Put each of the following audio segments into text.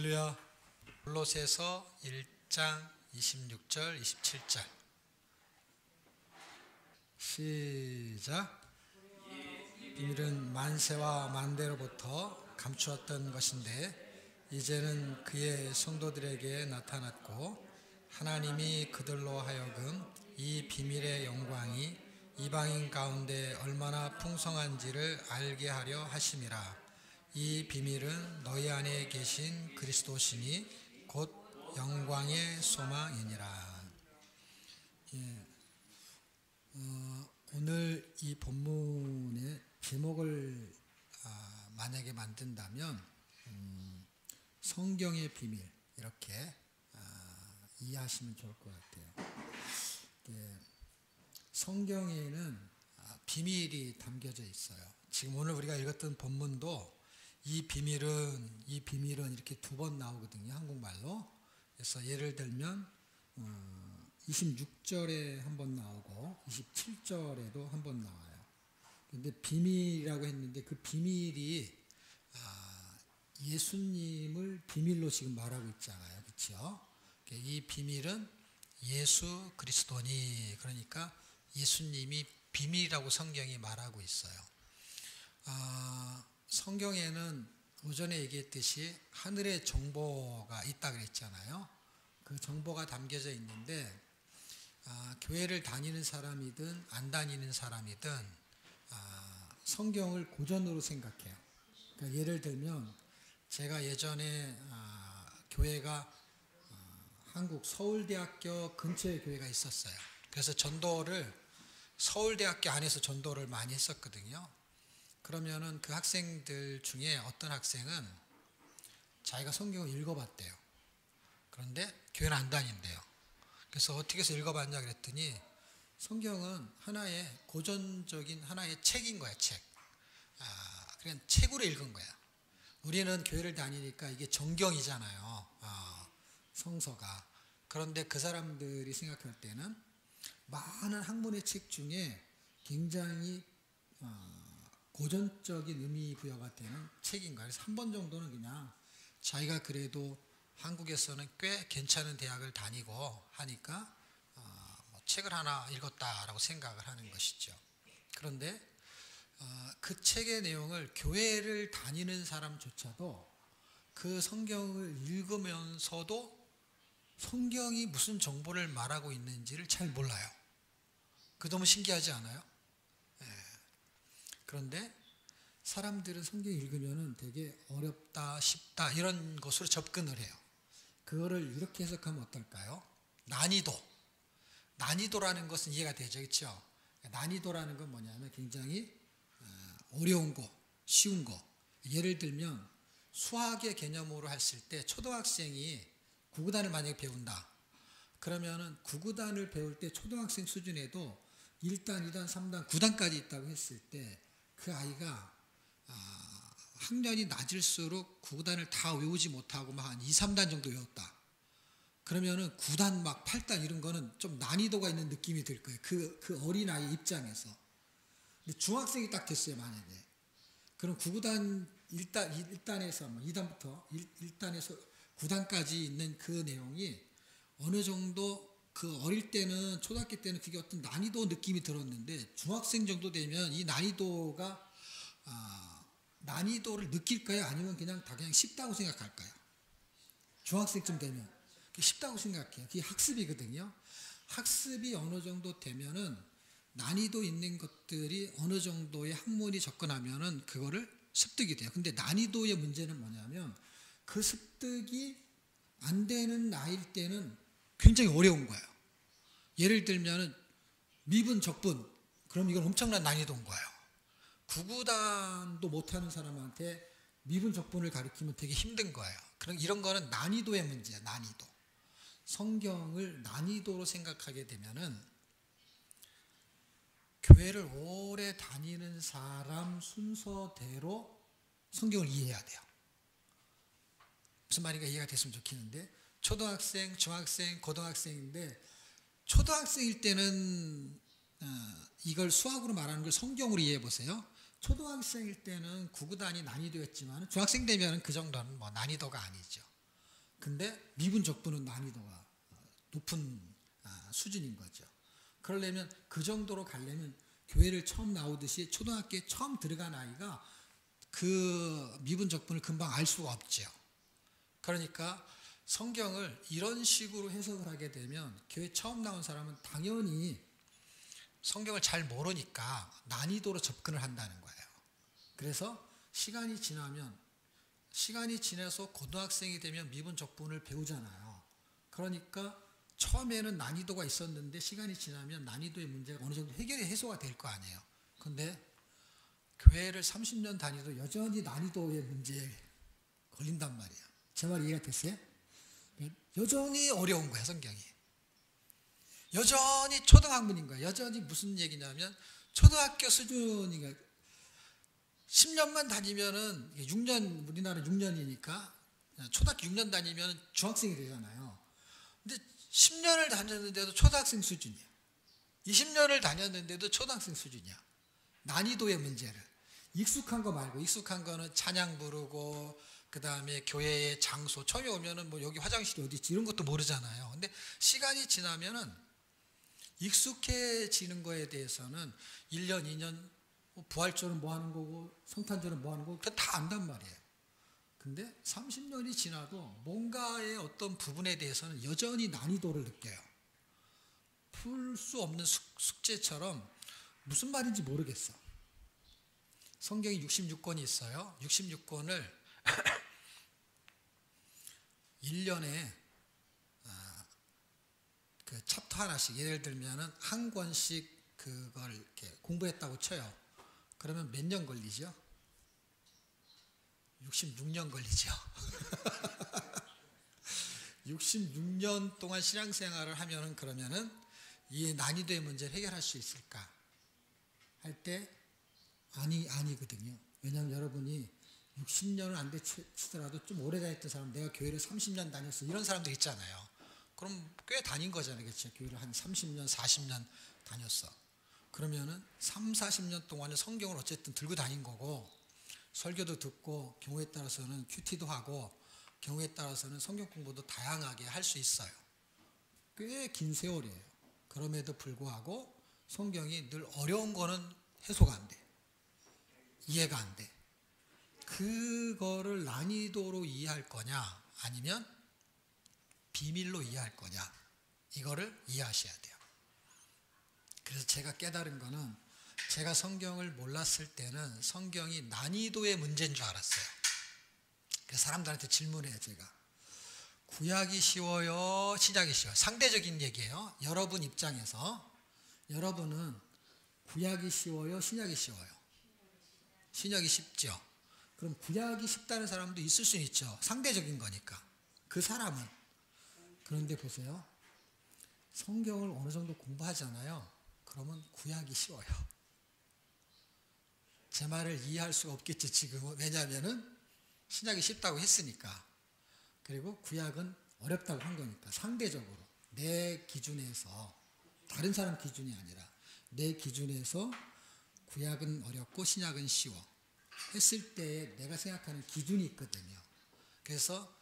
할렐루야. 골로새서 1장 26절 27절 시작. 비밀은 만세와 만대로부터 감추었던 것인데 이제는 그의 성도들에게 나타났고 하나님이 그들로 하여금 이 비밀의 영광이 이방인 가운데 얼마나 풍성한지를 알게 하려 하심이라. 이 비밀은 너희 안에 계신 그리스도시니 곧 영광의 소망이니라. 오늘 이 본문의 제목을 만약에 만든다면 성경의 비밀 이렇게 이해하시면 좋을 것 같아요. 성경에는 비밀이 담겨져 있어요. 지금 오늘 우리가 읽었던 본문도 이 비밀은 이렇게 두 번 나오거든요, 한국말로. 그래서 예를 들면 26절에 한 번 나오고 27절에도 한 번 나와요. 근데 비밀이라고 했는데 그 비밀이 예수님을 비밀로 지금 말하고 있잖아요, 그렇죠? 이 비밀은 예수 그리스도니, 그러니까 예수님이 비밀이라고 성경이 말하고 있어요. 성경에는 오전에 얘기했듯이 하늘의 정보가 있다 그랬잖아요. 그 정보가 담겨져 있는데 교회를 다니는 사람이든 안 다니는 사람이든 성경을 고전으로 생각해요. 그러니까 예를 들면 제가 예전에 교회가 한국 서울대학교 근처에 교회가 있었어요. 그래서 전도를 서울대학교 안에서 전도를 많이 했었거든요. 그러면은 그 학생들 중에 어떤 학생은 자기가 성경을 읽어봤대요. 그런데 교회는 안 다닌대요. 그래서 어떻게 해서 읽어봤냐 그랬더니 성경은 하나의 고전적인 하나의 책인 거야, 책. 그냥 책으로 읽은 거야. 우리는 교회를 다니니까 이게 정경이잖아요, 성서가. 그런데 그 사람들이 생각할 때는 많은 학문의 책 중에 굉장히 고전적인 의미 부여가 되는 책인 거야. 그래서 한 번 정도는 그냥 자기가 그래도 한국에서는 꽤 괜찮은 대학을 다니고 하니까 책을 하나 읽었다라고 생각을 하는 것이죠. 그런데 그 책의 내용을 교회를 다니는 사람조차도 그 성경을 읽으면서도 성경이 무슨 정보를 말하고 있는지를 잘 몰라요. 그 너무 신기하지 않아요? 그런데 사람들은 성경 읽으면 되게 어렵다, 쉽다 이런 것으로 접근을 해요. 그거를 이렇게 해석하면 어떨까요? 난이도라는 것은 이해가 되죠, 그렇죠? 난이도라는 건 뭐냐면 굉장히 어려운 거, 쉬운 거. 예를 들면 수학의 개념으로 했을 때 초등학생이 구구단을 만약에 배운다. 그러면은 구구단을 배울 때 초등학생 수준에도 1단, 2단, 3단, 9단까지 있다고 했을 때 그 아이가 학년이 낮을수록 9단을 다 외우지 못하고 막 한 2, 3단 정도 외웠다. 그러면은 9단 막 8단 이런 거는 좀 난이도가 있는 느낌이 들 거예요. 그 어린아이 입장에서. 근데 중학생이 딱 됐어요, 만약에. 그럼 9단 1단에서 2단부터 1단에서 9단까지 있는 그 내용이 어느 정도 그 어릴 때는 초등학교 때는 그게 어떤 난이도 느낌이 들었는데 중학생 정도 되면 이 난이도가 난이도를 느낄까요? 아니면 그냥 다 그냥 쉽다고 생각할까요? 중학생쯤 되면 쉽다고 생각해요. 그게 학습이거든요. 학습이 어느 정도 되면은 난이도 있는 것들이 어느 정도의 학문이 접근하면은 그거를 습득이 돼요. 근데 난이도의 문제는 뭐냐면 그 습득이 안 되는 나이일 때는 굉장히 어려운 거예요. 예를 들면은 미분, 적분, 그럼 이건 엄청난 난이도인 거예요. 구구단도 못하는 사람한테 미분, 적분을 가르치면 되게 힘든 거예요. 그럼 이런 거는 난이도의 문제야, 난이도. 성경을 난이도로 생각하게 되면은 교회를 오래 다니는 사람 순서대로 성경을 이해해야 돼요. 무슨 말인가 이해가 됐으면 좋겠는데 초등학생, 중학생, 고등학생인데 초등학생일 때는 이걸 수학으로 말하는 걸 성경으로 이해해 보세요. 초등학생일 때는 구구단이 난이도였지만 중학생 되면 그 정도는 뭐 난이도가 아니죠. 근데 미분적분은 난이도가 높은 수준인 거죠. 그러려면 그 정도로 가려면 교회를 처음 나오듯이 초등학교에 처음 들어간 아이가 그 미분적분을 금방 알 수가 없죠. 그러니까 성경을 이런 식으로 해석을 하게 되면 교회 처음 나온 사람은 당연히 성경을 잘 모르니까 난이도로 접근을 한다는 거예요. 그래서 시간이 지나서 고등학생이 되면 미분적분을 배우잖아요. 그러니까 처음에는 난이도가 있었는데 시간이 지나면 난이도의 문제가 어느 정도 해소가 될 거 아니에요. 근데 교회를 30년 다니도 여전히 난이도의 문제에 걸린단 말이에요. 제 말 이해가 됐어요? 여전히 어려운 거야, 성경이. 여전히 초등학문인 거야. 여전히 무슨 얘기냐면 초등학교 수준인가. 10년만 다니면은 6년, 우리나라 6년이니까 초등학교 6년 다니면 중학생이 되잖아요. 근데 10년을 다녔는데도 초등학생 수준이야. 20년을 다녔는데도 초등학생 수준이야. 난이도의 문제를. 익숙한 거 말고, 익숙한 거는 찬양 부르고 그 다음에 교회의 장소, 처음에 오면은 뭐 여기 화장실이 어디 있지 이런 것도 모르잖아요. 근데 시간이 지나면은 익숙해지는 거에 대해서는 1년, 2년 부활절은 뭐 하는 거고 성탄절은 뭐 하는 거고 다 안단 말이에요. 근데 30년이 지나도 뭔가의 어떤 부분에 대해서는 여전히 난이도를 느껴요. 풀 수 없는 숙제처럼 무슨 말인지 모르겠어. 성경이 66권이 있어요. 66권을 1년에 그 챕터 하나씩, 예를 들면은 한 권씩 그걸 이렇게 공부했다고 쳐요. 그러면 몇 년 걸리죠? 66년 걸리죠. 66년 동안 신앙생활을 하면은 그러면은 이 난이도의 문제를 해결할 수 있을까? 할 때 아니거든요. 왜냐하면 여러분이 60년을 안 치더라도 좀 오래 다녔던 사람, 내가 교회를 30년 다녔어 이런 사람도 있잖아요. 그럼 꽤 다닌 거잖아요. 그렇죠? 교회를 한 30년, 40년 다녔어. 그러면은 3, 40년 동안은 성경을 어쨌든 들고 다닌 거고 설교도 듣고 경우에 따라서는 큐티도 하고 경우에 따라서는 성경 공부도 다양하게 할 수 있어요. 꽤 긴 세월이에요. 그럼에도 불구하고 성경이 늘 어려운 거는 해소가 안 돼. 이해가 안 돼. 그거를 난이도로 이해할 거냐 아니면 비밀로 이해할 거냐, 이거를 이해하셔야 돼요. 그래서 제가 깨달은 거는, 제가 성경을 몰랐을 때는 성경이 난이도의 문제인 줄 알았어요. 그래서 사람들한테 질문해요. 제가 구약이 쉬워요, 신약이 쉬워요? 상대적인 얘기예요. 여러분 입장에서 여러분은 구약이 쉬워요, 신약이 쉬워요? 신약이 쉽죠. 그럼 구약이 쉽다는 사람도 있을 수 있죠. 상대적인 거니까. 그 사람은. 그런데 보세요. 성경을 어느 정도 공부하잖아요. 그러면 구약이 쉬워요. 제 말을 이해할 수가 없겠죠, 지금은. 왜냐하면은 신약이 쉽다고 했으니까. 그리고 구약은 어렵다고 한 거니까. 상대적으로 내 기준에서, 다른 사람 기준이 아니라 내 기준에서 구약은 어렵고 신약은 쉬워 했을 때 내가 생각하는 기준이 있거든요. 그래서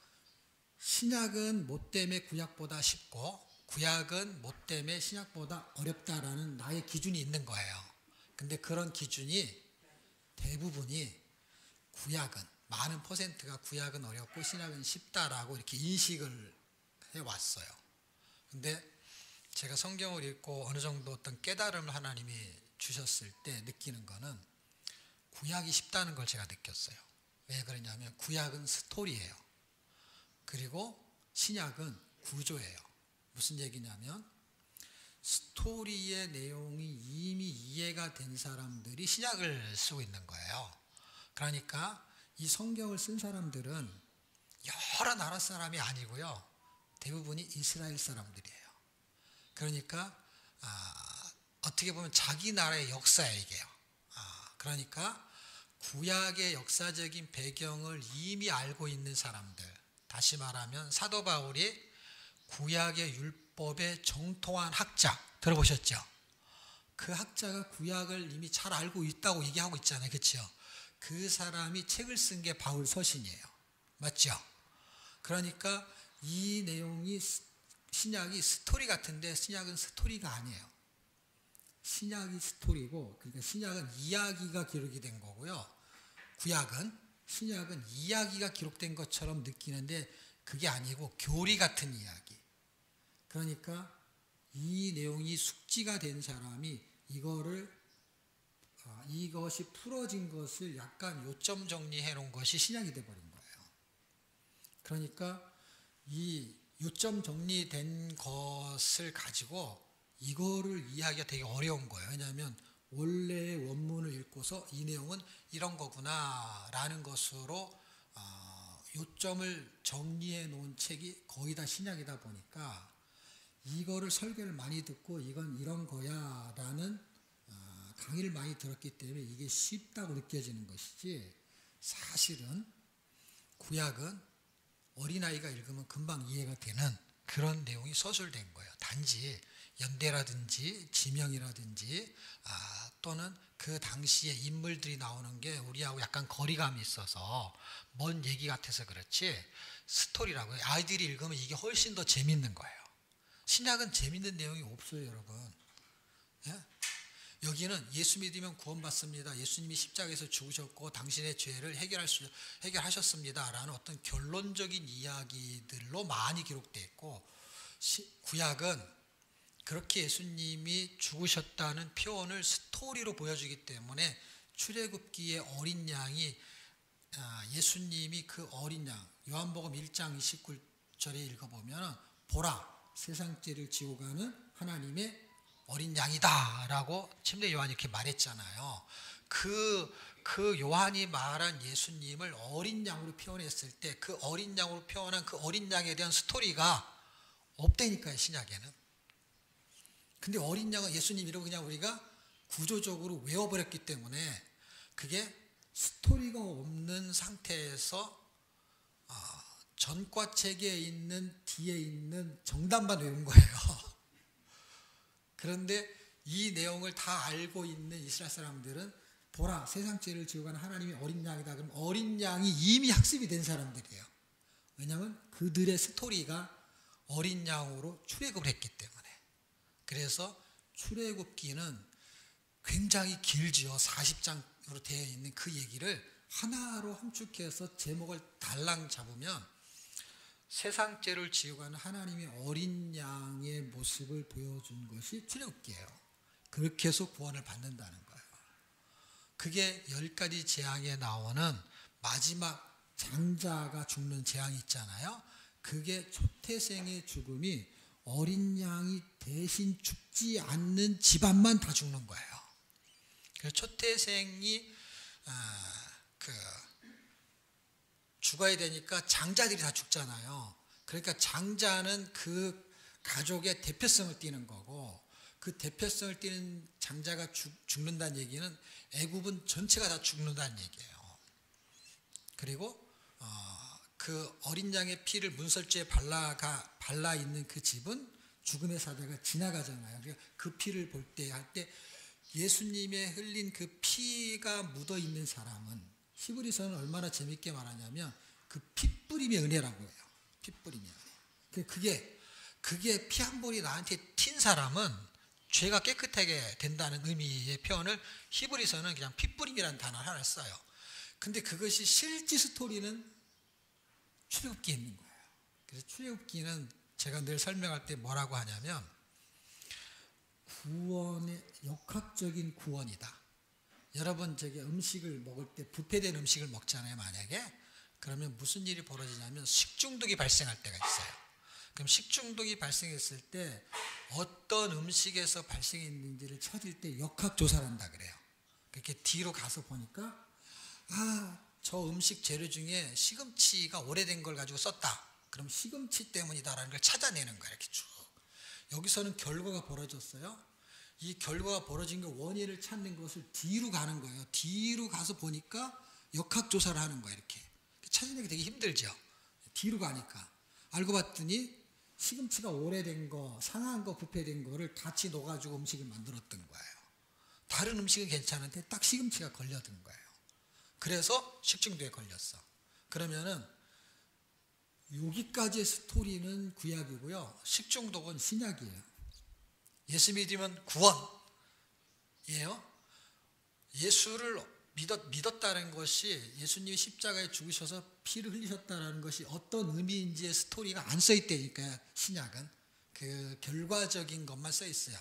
신약은 뭐 때문에 구약보다 쉽고 구약은 뭐 때문에 신약보다 어렵다라는 나의 기준이 있는 거예요. 근데 그런 기준이 대부분이 구약은, 많은 퍼센트가 구약은 어렵고 신약은 쉽다라고 이렇게 인식을 해왔어요. 근데 제가 성경을 읽고 어느 정도 어떤 깨달음을 하나님이 주셨을 때 느끼는 거는 구약이 쉽다는 걸 제가 느꼈어요. 왜 그러냐면 구약은 스토리예요. 그리고 신약은 구조예요. 무슨 얘기냐면 스토리의 내용이 이미 이해가 된 사람들이 신약을 쓰고 있는 거예요. 그러니까 이 성경을 쓴 사람들은 여러 나라 사람이 아니고요. 대부분이 이스라엘 사람들이에요. 그러니까 어떻게 보면 자기 나라의 역사예요, 이게요. 그러니까 구약의 역사적인 배경을 이미 알고 있는 사람들, 다시 말하면 사도 바울이 구약의 율법에 정통한 학자 들어보셨죠? 그 학자가 구약을 이미 잘 알고 있다고 얘기하고 있잖아요. 그렇죠? 그 사람이 책을 쓴 게 바울 서신이에요. 맞죠? 그러니까 이 내용이 신약이 스토리 같은데 신약은 스토리가 아니에요. 신약이 스토리고, 그러니까 신약은 이야기가 기록이 된 거고요. 신약은 이야기가 기록된 것처럼 느끼는데 그게 아니고 교리 같은 이야기. 그러니까 이 내용이 숙지가 된 사람이 이것이 풀어진 것을 약간 요점 정리해 놓은 것이 신약이 돼버린 거예요. 그러니까 이 요점 정리된 것을 가지고 이거를 이해하기가 되게 어려운 거예요. 왜냐하면 원래의 원문을 읽고서 이 내용은 이런 거구나 라는 것으로 요점을 정리해 놓은 책이 거의 다 신약이다 보니까 이거를 설교를 많이 듣고 이건 이런 거야 라는 강의를 많이 들었기 때문에 이게 쉽다고 느껴지는 것이지, 사실은 구약은 어린아이가 읽으면 금방 이해가 되는 그런 내용이 서술된 거예요. 단지 연대라든지 지명이라든지 또는 그 당시에 인물들이 나오는 게 우리하고 약간 거리감이 있어서 먼 얘기 같아서 그렇지, 스토리라고요. 아이들이 읽으면 이게 훨씬 더 재밌는 거예요. 신약은 재밌는 내용이 없어요, 여러분. 예? 여기는 예수 믿으면 구원받습니다. 예수님이 십자가에서 죽으셨고 당신의 죄를 해결하셨습니다 라는 어떤 결론적인 이야기들로 많이 기록되어 있고, 구약은 그렇게 예수님이 죽으셨다는 표현을 스토리로 보여주기 때문에 출애굽기의 어린 양이 예수님이 그 어린 양, 요한복음 1장 29절에 읽어보면 보라 세상 죄를 지고 가는 하나님의 어린 양이다 라고 침례 요한이 이렇게 말했잖아요. 그 요한이 말한 예수님을 어린 양으로 표현했을 때 그 어린 양으로 표현한 그 어린 양에 대한 스토리가 없다니까요, 신약에는. 근데 어린 양은 예수님 이러고 그냥 우리가 구조적으로 외워버렸기 때문에 그게 스토리가 없는 상태에서 전과책에 있는 뒤에 있는 정답만 외운 거예요. 그런데 이 내용을 다 알고 있는 이스라엘 사람들은 보라 세상 죄를 지고 가는 하나님의 어린 양이다. 그럼 어린 양이 이미 학습이 된 사람들이에요. 왜냐하면 그들의 스토리가 어린 양으로 출애굽을 했기 때문에. 그래서 출애굽기는 굉장히 길지요. 40장으로 되어 있는 그 얘기를 하나로 함축해서 제목을 달랑 잡으면 세상 죄를 지고 가는 하나님의 어린 양의 모습을 보여준 것이 출애굽기예요. 그렇게 해서 구원을 받는다는 거예요. 그게 10가지 재앙에 나오는 마지막 장자가 죽는 재앙이 있잖아요. 그게 초태생의 죽음이 어린 양이 대신 죽지 않는 집안만 다 죽는 거예요. 그래서 초태생이 죽어야 되니까 장자들이 다 죽잖아요. 그러니까 장자는 그 가족의 대표성을 띠는 거고, 그 대표성을 띠는 장자가 죽는다는 얘기는 애굽은 전체가 다 죽는다는 얘기예요. 그리고 그 어린 양의 피를 문설주에 발라 있는 그 집은 죽음의 사자가 지나가잖아요. 그러니까 그 피를 볼 때 할 때 예수님의 흘린 그 피가 묻어 있는 사람은, 히브리서는 얼마나 재밌게 말하냐면 그 핏뿌림의 은혜라고 해요. 핏뿌림의 은혜. 그게 피 한 볼이 나한테 튄 사람은 죄가 깨끗하게 된다는 의미의 표현을 히브리서는 그냥 핏뿌림이라는 단어 하나를 써요. 근데 그것이 실제 스토리는 출애굽기에 있는 거예요. 그래서 출애굽기는 제가 늘 설명할 때 뭐라고 하냐면 구원의 역학적인 구원이다. 여러분 음식을 먹을 때 뷔페된 음식을 먹잖아요. 만약에 그러면 무슨 일이 벌어지냐면 식중독이 발생할 때가 있어요. 그럼 식중독이 발생했을 때 어떤 음식에서 발생했는지를 찾을 때 역학조사를 한다 그래요. 그렇게 뒤로 가서 보니까 저 음식 재료 중에 시금치가 오래된 걸 가지고 썼다. 그럼 시금치 때문이다라는 걸 찾아내는 거예요. 이렇게 쭉. 여기서는 결과가 벌어졌어요. 이 결과가 벌어진 그 원인을 찾는 것을 뒤로 가는 거예요. 뒤로 가서 보니까 역학조사를 하는 거예요. 이렇게. 찾아내기 되게 힘들죠. 뒤로 가니까. 알고 봤더니 시금치가 오래된 거, 상한 거, 부패된 거를 같이 넣어가지고 음식을 만들었던 거예요. 다른 음식은 괜찮은데 딱 시금치가 걸려든 거예요. 그래서 식중독에 걸렸어. 그러면은 여기까지의 스토리는 구약이고요. 식중독은 신약이에요. 예수 믿으면 구원이에요. 예수를 믿었다는 것이, 예수님이 십자가에 죽으셔서 피를 흘리셨다는 것이 어떤 의미인지의 스토리가 안 써 있다니까요. 신약은 그 결과적인 것만 써 있어요.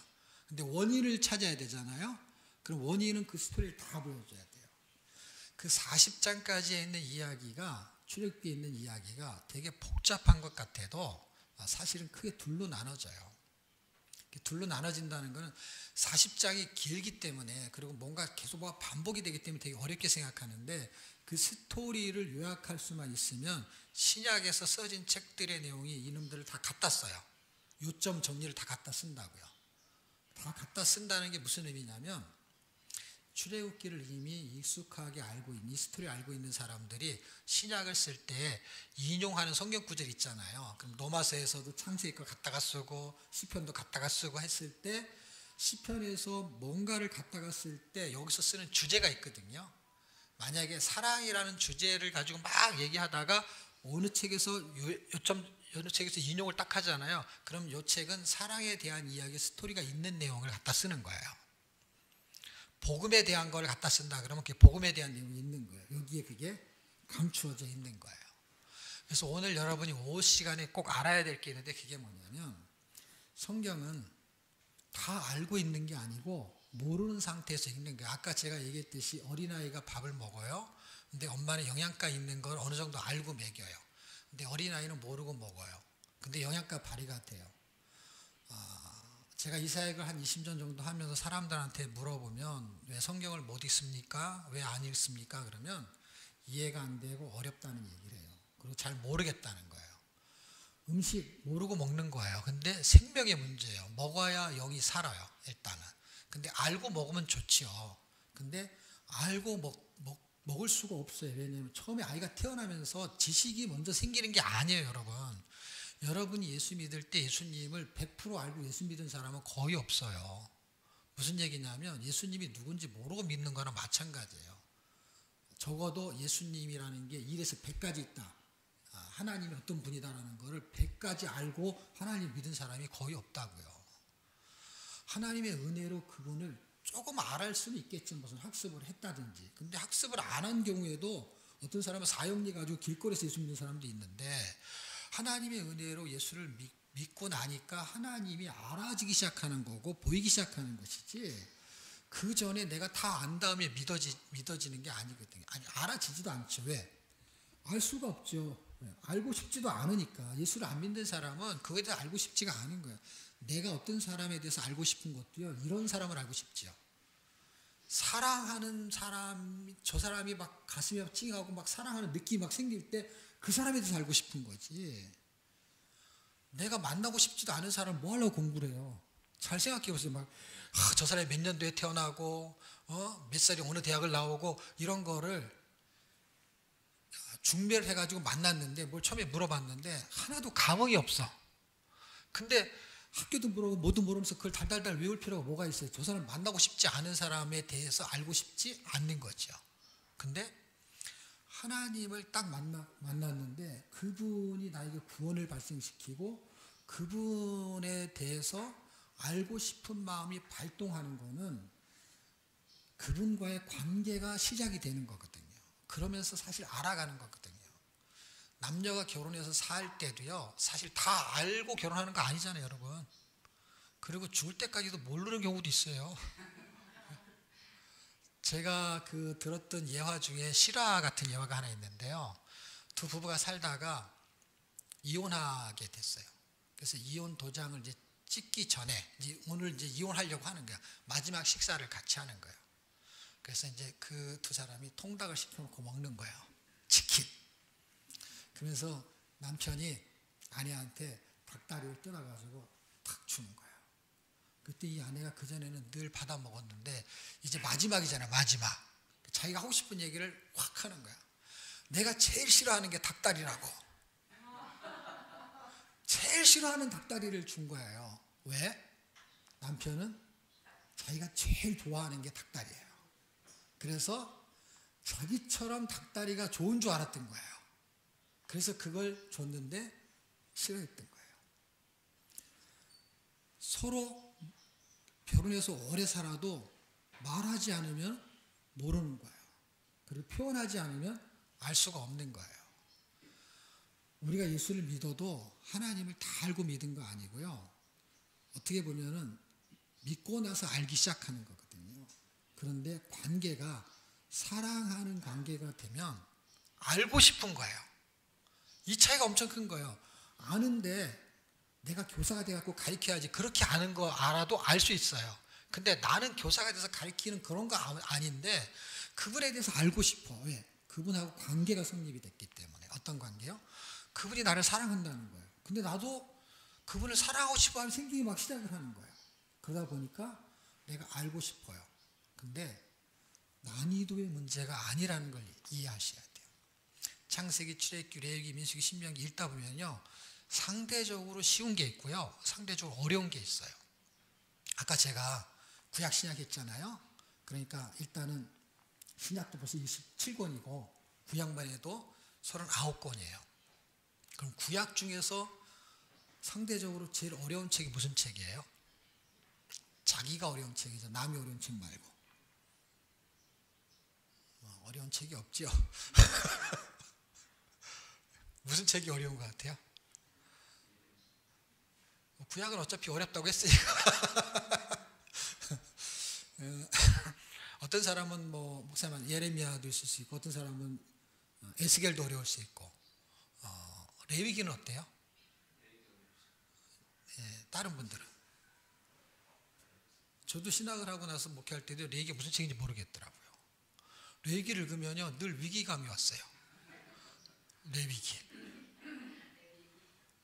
근데 원인을 찾아야 되잖아요. 그럼 원인은 그 스토리를 다 보여줘야 돼요. 그 40장까지에 있는 이야기가, 출애굽기에 있는 이야기가 되게 복잡한 것 같아도 사실은 크게 둘로 나눠져요. 둘로 나눠진다는 것은 40장이 길기 때문에, 그리고 뭔가 계속 뭐가 반복이 되기 때문에 되게 어렵게 생각하는데, 그 스토리를 요약할 수만 있으면 신약에서 써진 책들의 내용이 이놈들을 다 갖다 써요. 요점 정리를 다 갖다 쓴다고요. 다 갖다 쓴다는 게 무슨 의미냐면, 출애굽기를 이미 익숙하게 알고 있는, 이 스토리를 알고 있는 사람들이 신약을 쓸 때 인용하는 성경 구절 있잖아요. 그럼 로마서에서도 창세기 거 갖다가 쓰고 시편도 갖다가 쓰고 했을 때, 시편에서 뭔가를 갖다가 쓸 때 여기서 쓰는 주제가 있거든요. 만약에 사랑이라는 주제를 가지고 막 얘기하다가 어느 책에서 어느 책에서 인용을 딱 하잖아요. 그럼 이 책은 사랑에 대한 이야기, 스토리가 있는 내용을 갖다 쓰는 거예요. 복음에 대한 걸 갖다 쓴다 그러면 그게 복음에 대한 내용이 있는 거예요. 여기에 그게 감추어져 있는 거예요. 그래서 오늘 여러분이 5시간에 꼭 알아야 될 게 있는데, 그게 뭐냐면, 성경은 다 알고 있는 게 아니고 모르는 상태에서 읽는 거예요. 아까 제가 얘기했듯이 어린아이가 밥을 먹어요. 근데 엄마는 영양가 있는 걸 어느 정도 알고 먹여요. 근데 어린아이는 모르고 먹어요. 근데 영양가 발휘가 돼요. 제가 이 사역을 한 20년 정도 하면서 사람들한테 물어보면 왜 성경을 못 읽습니까? 왜 안 읽습니까? 그러면 이해가 안 되고 어렵다는 얘기를 해요. 그리고 잘 모르겠다는 거예요. 음식 모르고 먹는 거예요. 근데 생명의 문제예요. 먹어야 영이 살아요, 일단은. 근데 알고 먹으면 좋지요. 근데 알고 먹을 수가 없어요. 왜냐하면 처음에 아이가 태어나면서 지식이 먼저 생기는 게 아니에요, 여러분. 여러분이 예수 믿을 때 예수님을 100% 알고 예수 믿은 사람은 거의 없어요. 무슨 얘기냐면, 예수님이 누군지 모르고 믿는 거랑 마찬가지예요. 적어도 예수님이라는 게 1에서 100까지 있다. 하나님이 어떤 분이다라는 거를 100까지 알고 하나님 믿은 사람이 거의 없다고요. 하나님의 은혜로 그분을 조금 알을 수는 있겠지, 무슨 학습을 했다든지. 근데 학습을 안 한 경우에도 어떤 사람은 사형리 가지고 길거리에서 예수 믿는 사람도 있는데, 하나님의 은혜로 예수를 믿고 나니까 하나님이 알아지기 시작하는 거고 보이기 시작하는 것이지, 그 전에 내가 다 안 다음에 믿어지는 게 아니거든요. 아니, 알아지지도 않죠. 왜? 알 수가 없죠. 알고 싶지도 않으니까. 예수를 안 믿는 사람은 그거에 대해서 알고 싶지가 않은 거예요. 내가 어떤 사람에 대해서 알고 싶은 것도요, 이런 사람을 알고 싶지요. 사랑하는 사람, 저 사람이 막 가슴이 막 찡하고 막 사랑하는 느낌이 막 생길 때 그 사람에 대해서 알고 싶은 거지. 내가 만나고 싶지도 않은 사람을 뭐 하려고 공부를 해요. 잘 생각해 보세요. 저 사람이 몇 년도에 태어나고 몇 살이 어느 대학을 나오고 이런 거를 중매를 해가지고 만났는데, 뭘 처음에 물어봤는데 하나도 감흥이 없어. 근데 학교도 모르고 뭐도 모르면서 그걸 달달달 외울 필요가 뭐가 있어요. 저 사람 만나고 싶지 않은 사람에 대해서 알고 싶지 않는 거죠. 근데 하나님을 딱 만났는데 그분이 나에게 구원을 발생시키고 그분에 대해서 알고 싶은 마음이 발동하는 거는 그분과의 관계가 시작이 되는 거거든요. 그러면서 사실 알아가는 거거든요. 남녀가 결혼해서 살 때도요, 사실 다 알고 결혼하는 거 아니잖아요, 여러분. 그리고 죽을 때까지도 모르는 경우도 있어요. 제가 들었던 예화 중에 실화 같은 예화가 하나 있는데요. 두 부부가 살다가 이혼하게 됐어요. 그래서 이혼 도장을 이제 찍기 전에 오늘 이제 이혼하려고 하는 거야. 마지막 식사를 같이 하는 거예요. 그래서 이제 그 두 사람이 통닭을 시켜놓고 먹는 거예요. 치킨. 그러면서 남편이 아내한테 닭다리를 뜯어가지고 탁 주는 거예요. 그때 이 아내가 그전에는 늘 받아 먹었는데 이제 마지막이잖아, 마지막. 자기가 하고 싶은 얘기를 확 하는 거야. 내가 제일 싫어하는 게 닭다리라고. 제일 싫어하는 닭다리를 준 거예요. 왜? 남편은 자기가 제일 좋아하는 게 닭다리예요. 그래서 자기처럼 닭다리가 좋은 줄 알았던 거예요. 그래서 그걸 줬는데 싫어했던 거예요. 서로 결혼해서 오래 살아도 말하지 않으면 모르는 거예요. 그리고 표현하지 않으면 알 수가 없는 거예요. 우리가 예수를 믿어도 하나님을 다 알고 믿은 거 아니고요. 어떻게 보면은 믿고 나서 알기 시작하는 거거든요. 그런데 관계가 사랑하는 관계가 되면 알고 싶은 거예요. 이 차이가 엄청 큰 거예요. 아는데 내가 교사가 돼갖고 가르쳐야지. 그렇게 아는 거 알아도 알 수 있어요. 근데 나는 교사가 돼서 가르치는 그런 거 아닌데 그분에 대해서 알고 싶어. 왜? 그분하고 관계가 성립이 됐기 때문에. 어떤 관계요? 그분이 나를 사랑한다는 거예요. 근데 나도 그분을 사랑하고 싶어 하는 생각이 막 시작을 하는 거예요. 그러다 보니까 내가 알고 싶어요. 근데 난이도의 문제가 아니라는 걸 이해하셔야 돼요. 창세기, 출애굽기, 레위기, 민수기, 신명기 읽다 보면요. 상대적으로 쉬운 게 있고요. 상대적으로 어려운 게 있어요. 아까 제가 구약 신약 했잖아요. 그러니까 일단은 신약도 벌써 27권이고 구약만 해도 39권이에요. 그럼 구약 중에서 상대적으로 제일 어려운 책이 무슨 책이에요? 자기가 어려운 책이죠. 남이 어려운 책 말고. 어려운 책이 없죠. 무슨 책이 어려운 것 같아요? 구약은 어차피 어렵다고 했으니까. 어떤 사람은 뭐 목사님 예레미야도 있을 수 있고 어떤 사람은 에스겔도 어려울 수 있고 레위기는 어때요? 예, 다른 분들은 저도 신학을 하고 나서 목회할 때도 레위기 무슨 책인지 모르겠더라고요. 레위기를 읽으면요 늘 위기감이 왔어요. 레위기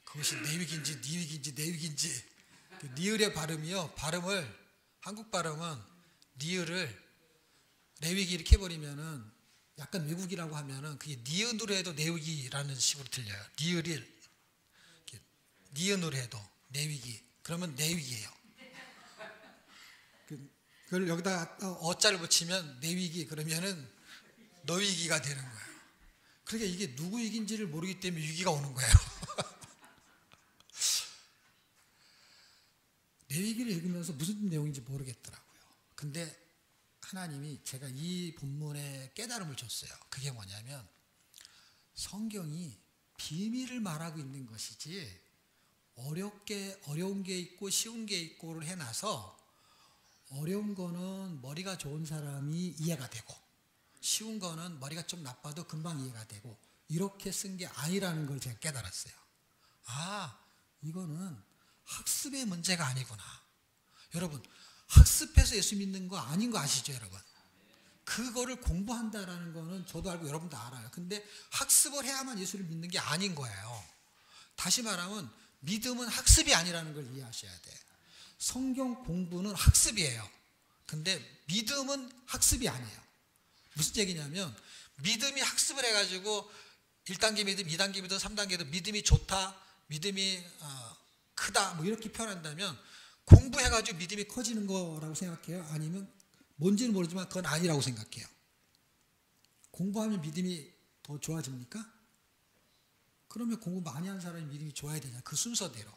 그것이 내 위기인지 네 위기인지 내 위기인지 그 니을의 발음이요 발음을 한국 발음은 니을을 레위기 이렇게 해버리면은 약간 외국이라고 하면은 그게 니은으로 해도 내위기라는 식으로 들려요. 니을을 니은으로 해도 내위기 그러면 내위기예요. 그걸 여기다 어자를 붙이면 내위기 그러면은 너위기가 되는 거예요. 그러니까 이게 누구 위기인지를 모르기 때문에 위기가 오는 거예요. 내위기를 읽으면서 무슨 내용인지 모르겠더라고요. 근데 하나님이 제가 이 본문에 깨달음을 줬어요. 그게 뭐냐면 성경이 비밀을 말하고 있는 것이지 어려운 게 있고 쉬운 게 있고를 해놔서 어려운 거는 머리가 좋은 사람이 이해가 되고 쉬운 거는 머리가 좀 나빠도 금방 이해가 되고 이렇게 쓴 게 아니라는 걸 제가 깨달았어요. 아, 이거는 학습의 문제가 아니구나. 여러분 학습해서 예수 믿는 거 아닌 거 아시죠, 여러분? 그거를 공부한다라는 거는 저도 알고 여러분도 알아요. 근데 학습을 해야만 예수를 믿는 게 아닌 거예요. 다시 말하면 믿음은 학습이 아니라는 걸 이해하셔야 돼. 성경 공부는 학습이에요. 근데 믿음은 학습이 아니에요. 무슨 얘기냐면 믿음이 학습을 해가지고 1단계 믿음, 2단계 믿음, 3단계 믿음, 믿음이 좋다, 믿음이 크다 뭐 이렇게 표현한다면 공부해가지고 믿음이 커지는 거라고 생각해요? 아니면 뭔지는 모르지만 그건 아니라고 생각해요. 공부하면 믿음이 더 좋아집니까? 그러면 공부 많이 한 사람이 믿음이 좋아야 되냐? 그 순서대로.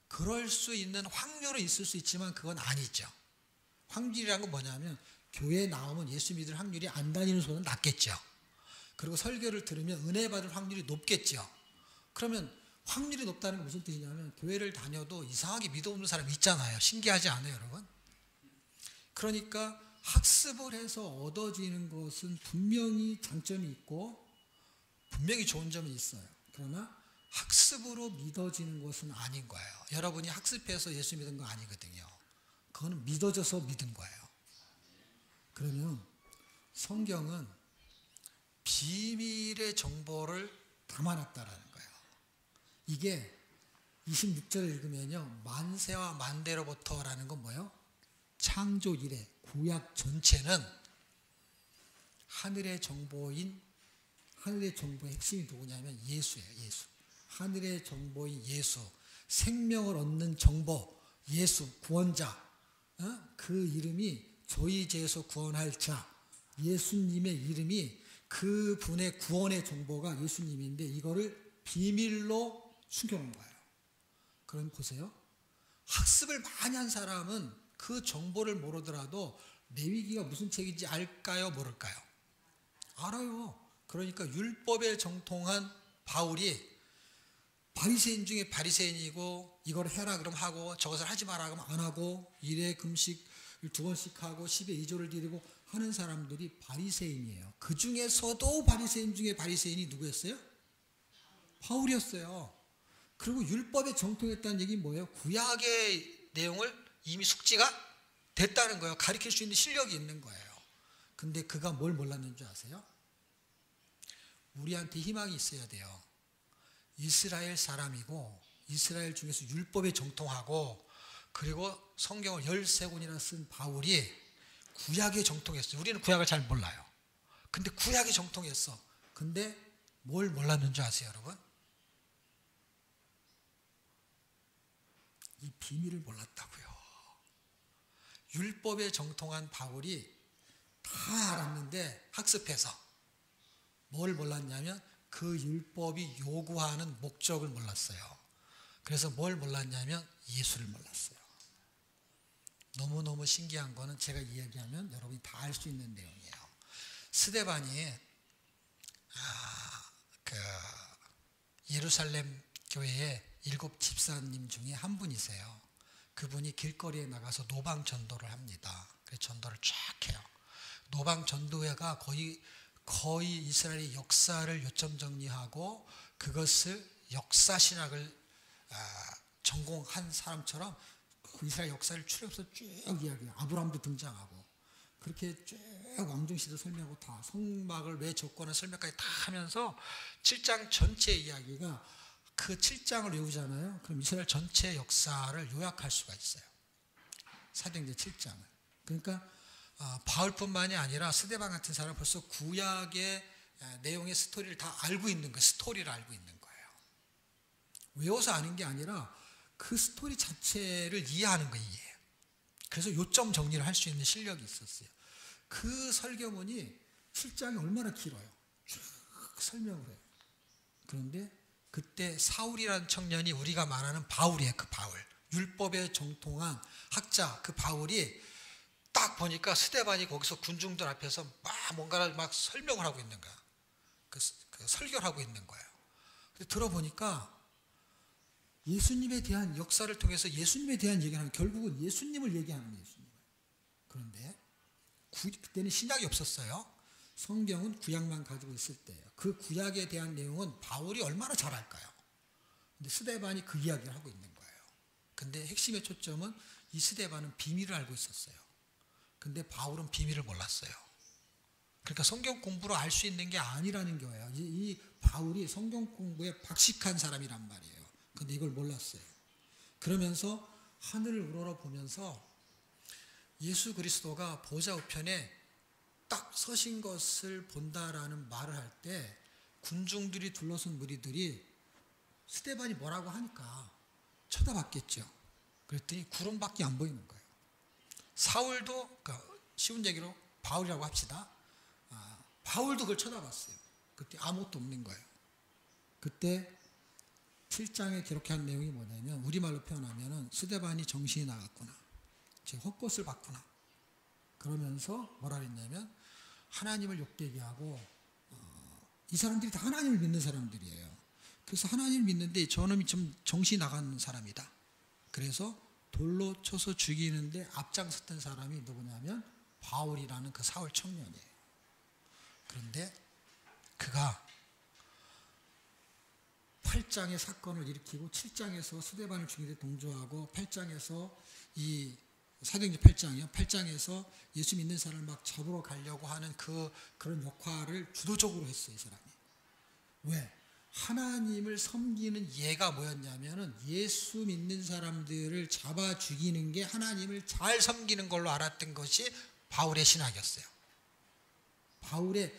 그럴 수 있는 확률은 있을 수 있지만 그건 아니죠. 확률이란 건 뭐냐면 교회에 나오면 예수 믿을 확률이 안 다니는 소는 낮겠죠. 그리고 설교를 들으면 은혜 받을 확률이 높겠죠. 그러면 확률이 높다는 건 무슨 뜻이냐면 교회를 다녀도 이상하게 믿음 없는 사람이 있잖아요. 신기하지 않아요, 여러분? 그러니까 학습을 해서 얻어지는 것은 분명히 장점이 있고 분명히 좋은 점이 있어요. 그러나 학습으로 믿어지는 것은 아닌 거예요. 여러분이 학습해서 예수 믿은 거 아니거든요. 그거는 믿어져서 믿은 거예요. 그러면 성경은 비밀의 정보를 담아놨다라는 거예요. 이게 26절을 읽으면요. 만세와 만대로부터라는 건 뭐예요? 창조 이래 구약 전체는 하늘의 정보의 핵심이 누구냐면 예수예요. 예수. 하늘의 정보인 예수. 생명을 얻는 정보. 예수. 구원자. 그 이름이 저희 죄에서 구원할 자. 예수님의 이름이 그 분의 구원의 정보가 예수님인데 이거를 비밀로 숨겨놓은 거예요. 그럼 보세요. 학습을 많이 한 사람은 그 정보를 모르더라도 레위기가 무슨 책인지 알까요? 모를까요? 알아요. 그러니까 율법에 정통한 바울이 바리새인 중에 바리새인이고 이걸 해라 그럼 하고 저것을 하지 마라 그러면 안 하고 일회 금식을 2번씩 하고 10에 2조를 드리고 하는 사람들이 바리새인이에요. 그 중에서도 바리새인 중에 바리새인이 누구였어요? 바울이었어요. 그리고 율법에 정통했다는 얘기는 뭐예요? 구약의 내용을 이미 숙지가 됐다는 거예요. 가르칠 수 있는 실력이 있는 거예요. 근데 그가 뭘 몰랐는 줄 아세요? 우리한테 희망이 있어야 돼요. 이스라엘 사람이고 이스라엘 중에서 율법에 정통하고 그리고 성경을 13권이나 쓴 바울이 구약에 정통했어요. 우리는 구약을 잘 몰라요. 근데 구약에 정통했어. 근데 뭘 몰랐는 줄 아세요, 여러분? 이 비밀을 몰랐다고요. 율법에 정통한 바울이 다 알았는데 학습해서 뭘 몰랐냐면 그 율법이 요구하는 목적을 몰랐어요. 그래서 뭘 몰랐냐면 예수를 몰랐어요. 너무너무 신기한 거는 제가 이야기하면 여러분이 다 알 수 있는 내용이에요. 스데반이 예루살렘 교회에 7 집사님 중에 한 분이세요. 그분이 길거리에 나가서 노방 전도를 합니다. 그래서 전도를 쫙 해요. 노방 전도회가 거의 이스라엘의 역사를 요점 정리하고 그것을 역사 신학을 전공한 사람처럼 그 이스라엘 역사를 추려서 쭉 이야기해요. 아브라함도 등장하고 그렇게 쭉 왕정시대 설명하고 다 성막을 왜 졌거나 설명까지 다 하면서 7장 전체 이야기가 그 7장을 외우잖아요. 그럼 이스라엘 전체 역사를 요약할 수가 있어요. 사도행전 7장을. 그러니까 바울뿐만이 아니라 스데반 같은 사람은 벌써 구약의 내용의 스토리를 다 알고 있는 거예요. 스토리를 알고 있는 거예요. 외워서 아는 게 아니라 그 스토리 자체를 이해하는 거예요. 그래서 요점 정리를 할 수 있는 실력이 있었어요. 그 설교문이 7장이 얼마나 길어요. 쭉 설명을 해요. 그런데 그때 사울이라는 청년이 우리가 말하는 바울이에요. 그 바울. 율법에 정통한 학자 그 바울이 딱 보니까 스데반이 거기서 군중들 앞에서 막 뭔가를 막 설명을 하고 있는 거야. 그 설교를 하고 있는 거예요. 근데 들어보니까 예수님에 대한 역사를 통해서 예수님에 대한 얘기를 하는 결국은 예수님을 얘기하는 예수님. 그런데 그때는 신약이 없었어요. 성경은 구약만 가지고 있을 때예요. 그 구약에 대한 내용은 바울이 얼마나 잘 알까요? 근데 스데반이 그 이야기를 하고 있는 거예요. 근데 핵심의 초점은 이 스데반은 비밀을 알고 있었어요. 근데 바울은 비밀을 몰랐어요. 그러니까 성경 공부로 알 수 있는 게 아니라는 거예요. 이 바울이 성경 공부에 박식한 사람이란 말이에요. 근데 이걸 몰랐어요. 그러면서 하늘을 우러러보면서 예수 그리스도가 보좌 우편에 딱 서신 것을 본다라는 말을 할 때 군중들이 둘러선 무리들이 스데반이 뭐라고 하니까 쳐다봤겠죠. 그랬더니 구름밖에 안 보이는 거예요. 사울도 쉬운 얘기로 바울이라고 합시다. 바울도 그걸 쳐다봤어요. 그때 아무것도 없는 거예요. 그때 7장에 기록한 내용이 뭐냐면 우리말로 표현하면 스데반이 정신이 나갔구나. 제 헛것을 봤구나. 그러면서 뭐라 그랬냐면 하나님을 욕되게 하고 이 사람들이 다 하나님을 믿는 사람들이에요. 그래서 하나님을 믿는데 저놈이 좀 정신이 나간 사람이다. 그래서 돌로 쳐서 죽이는데 앞장섰던 사람이 누구냐면 바울이라는 그 사울 청년이에요. 그런데 그가 8장의 사건을 일으키고 7장에서 스데반을 죽이는데 동조하고 8장에서 이 사도행전 8장이요. 8장에서 예수 믿는 사람을 막 잡으러 가려고 하는 그런 역할을 주도적으로 했어요, 이 사람이. 왜? 하나님을 섬기는 예가 뭐였냐면은 예수 믿는 사람들을 잡아 죽이는 게 하나님을 잘 섬기는 걸로 알았던 것이 바울의 신학이었어요. 바울의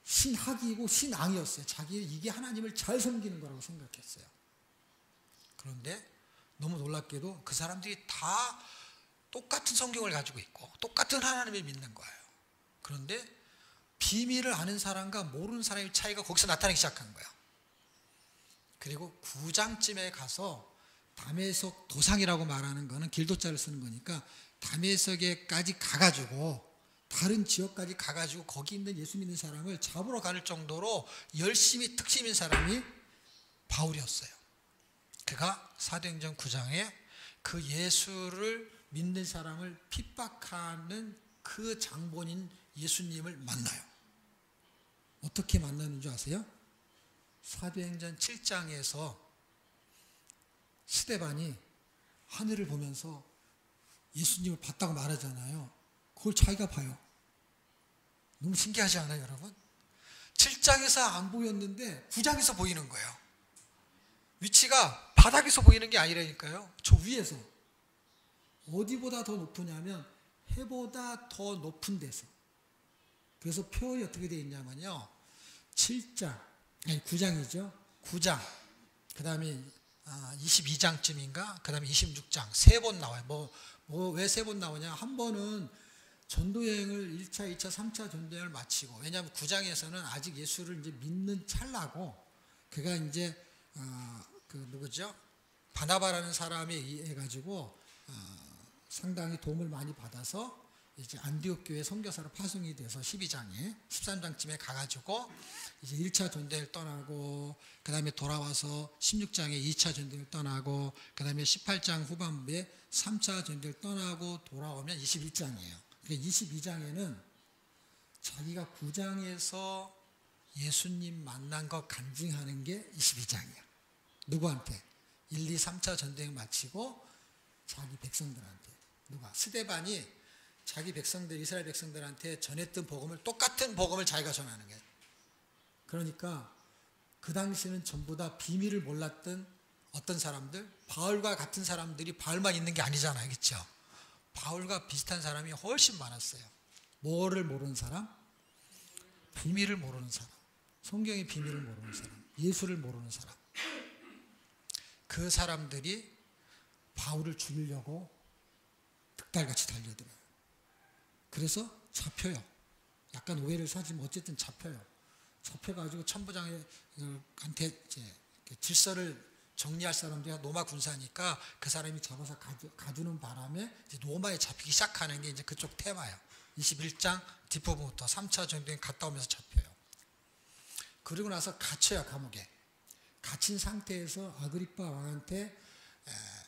신학이고 신앙이었어요. 자기는 이게 하나님을 잘 섬기는 거라고 생각했어요. 그런데 너무 놀랍게도 그 사람들이 다 똑같은 성경을 가지고 있고 똑같은 하나님을 믿는 거예요. 그런데 비밀을 아는 사람과 모르는 사람의 차이가 거기서 나타나기 시작한 거예요. 그리고 9장쯤에 가서 다메섹 도상이라고 말하는 거는 길도자를 쓰는 거니까 다메섹에까지 가가지고 다른 지역까지 가가지고 거기 있는 예수 믿는 사람을 잡으러 갈 정도로 열심히 특심인 사람이 바울이었어요. 그가 사도행전 9장에 그 예수를 믿는 사람을 핍박하는 그 장본인 예수님을 만나요. 어떻게 만나는 줄 아세요? 사도행전 7장에서 스데반이 하늘을 보면서 예수님을 봤다고 말하잖아요. 그걸 자기가 봐요. 너무 신기하지 않아요, 여러분? 7장에서 안 보였는데 9장에서 보이는 거예요. 위치가 바닥에서 보이는 게 아니라니까요. 저 위에서. 어디보다 더 높으냐면 해보다 더 높은 데서. 그래서 표현이 어떻게 되어 있냐면요. 9장이죠. 9장. 그 다음에 22장쯤인가? 그 다음에 26장. 3번 나와요. 왜 3번 나오냐? 한 번은 전도여행을 1차, 2차, 3차 전도여행을 마치고, 왜냐하면 9장에서는 아직 예수를 이제 믿는 찰나고, 그가 이제, 누구죠? 바나바라는 사람에 의해 가지고, 상당히 도움을 많이 받아서, 이제 안디옥 교회 선교사로 파송이 돼서 12장에, 13장쯤에 가가지고, 이제 1차 전도여행을 떠나고, 그 다음에 돌아와서 16장에 2차 전도여행을 떠나고, 그 다음에 18장 후반부에 3차 전도여행을 떠나고 돌아오면 21장이에요. 22장에는 자기가 9장에서 예수님 만난 거 간증하는 게 22장이야. 누구한테? 1, 2, 3차 전쟁 마치고 자기 백성들한테. 누가? 스데반이 자기 백성들, 이스라엘 백성들한테 전했던 복음을, 똑같은 복음을 자기가 전하는 거예요. 그러니까 그 당시에는 전부 다 비밀을 몰랐던 어떤 사람들, 바울과 같은 사람들이 바울만 있는 게 아니잖아요. 그렇죠? 바울과 비슷한 사람이 훨씬 많았어요. 뭐를 모르는 사람? 비밀을 모르는 사람. 성경의 비밀을 모르는 사람. 예수를 모르는 사람. 그 사람들이 바울을 죽이려고 득달같이 달려들어요. 그래서 잡혀요. 약간 오해를 사지만 어쨌든 잡혀요. 잡혀가지고 천부장한테 이제 질서를 정리할 사람들이 로마 군사니까 그 사람이 잡아서 가두는 바람에 이제 로마에 잡히기 시작하는 게 이제 그쪽 테마예요. 21장 뒷부분부터 3차 전쟁 갔다 오면서 잡혀요. 그리고 나서 갇혀요, 감옥에. 갇힌 상태에서 아그리빠 왕한테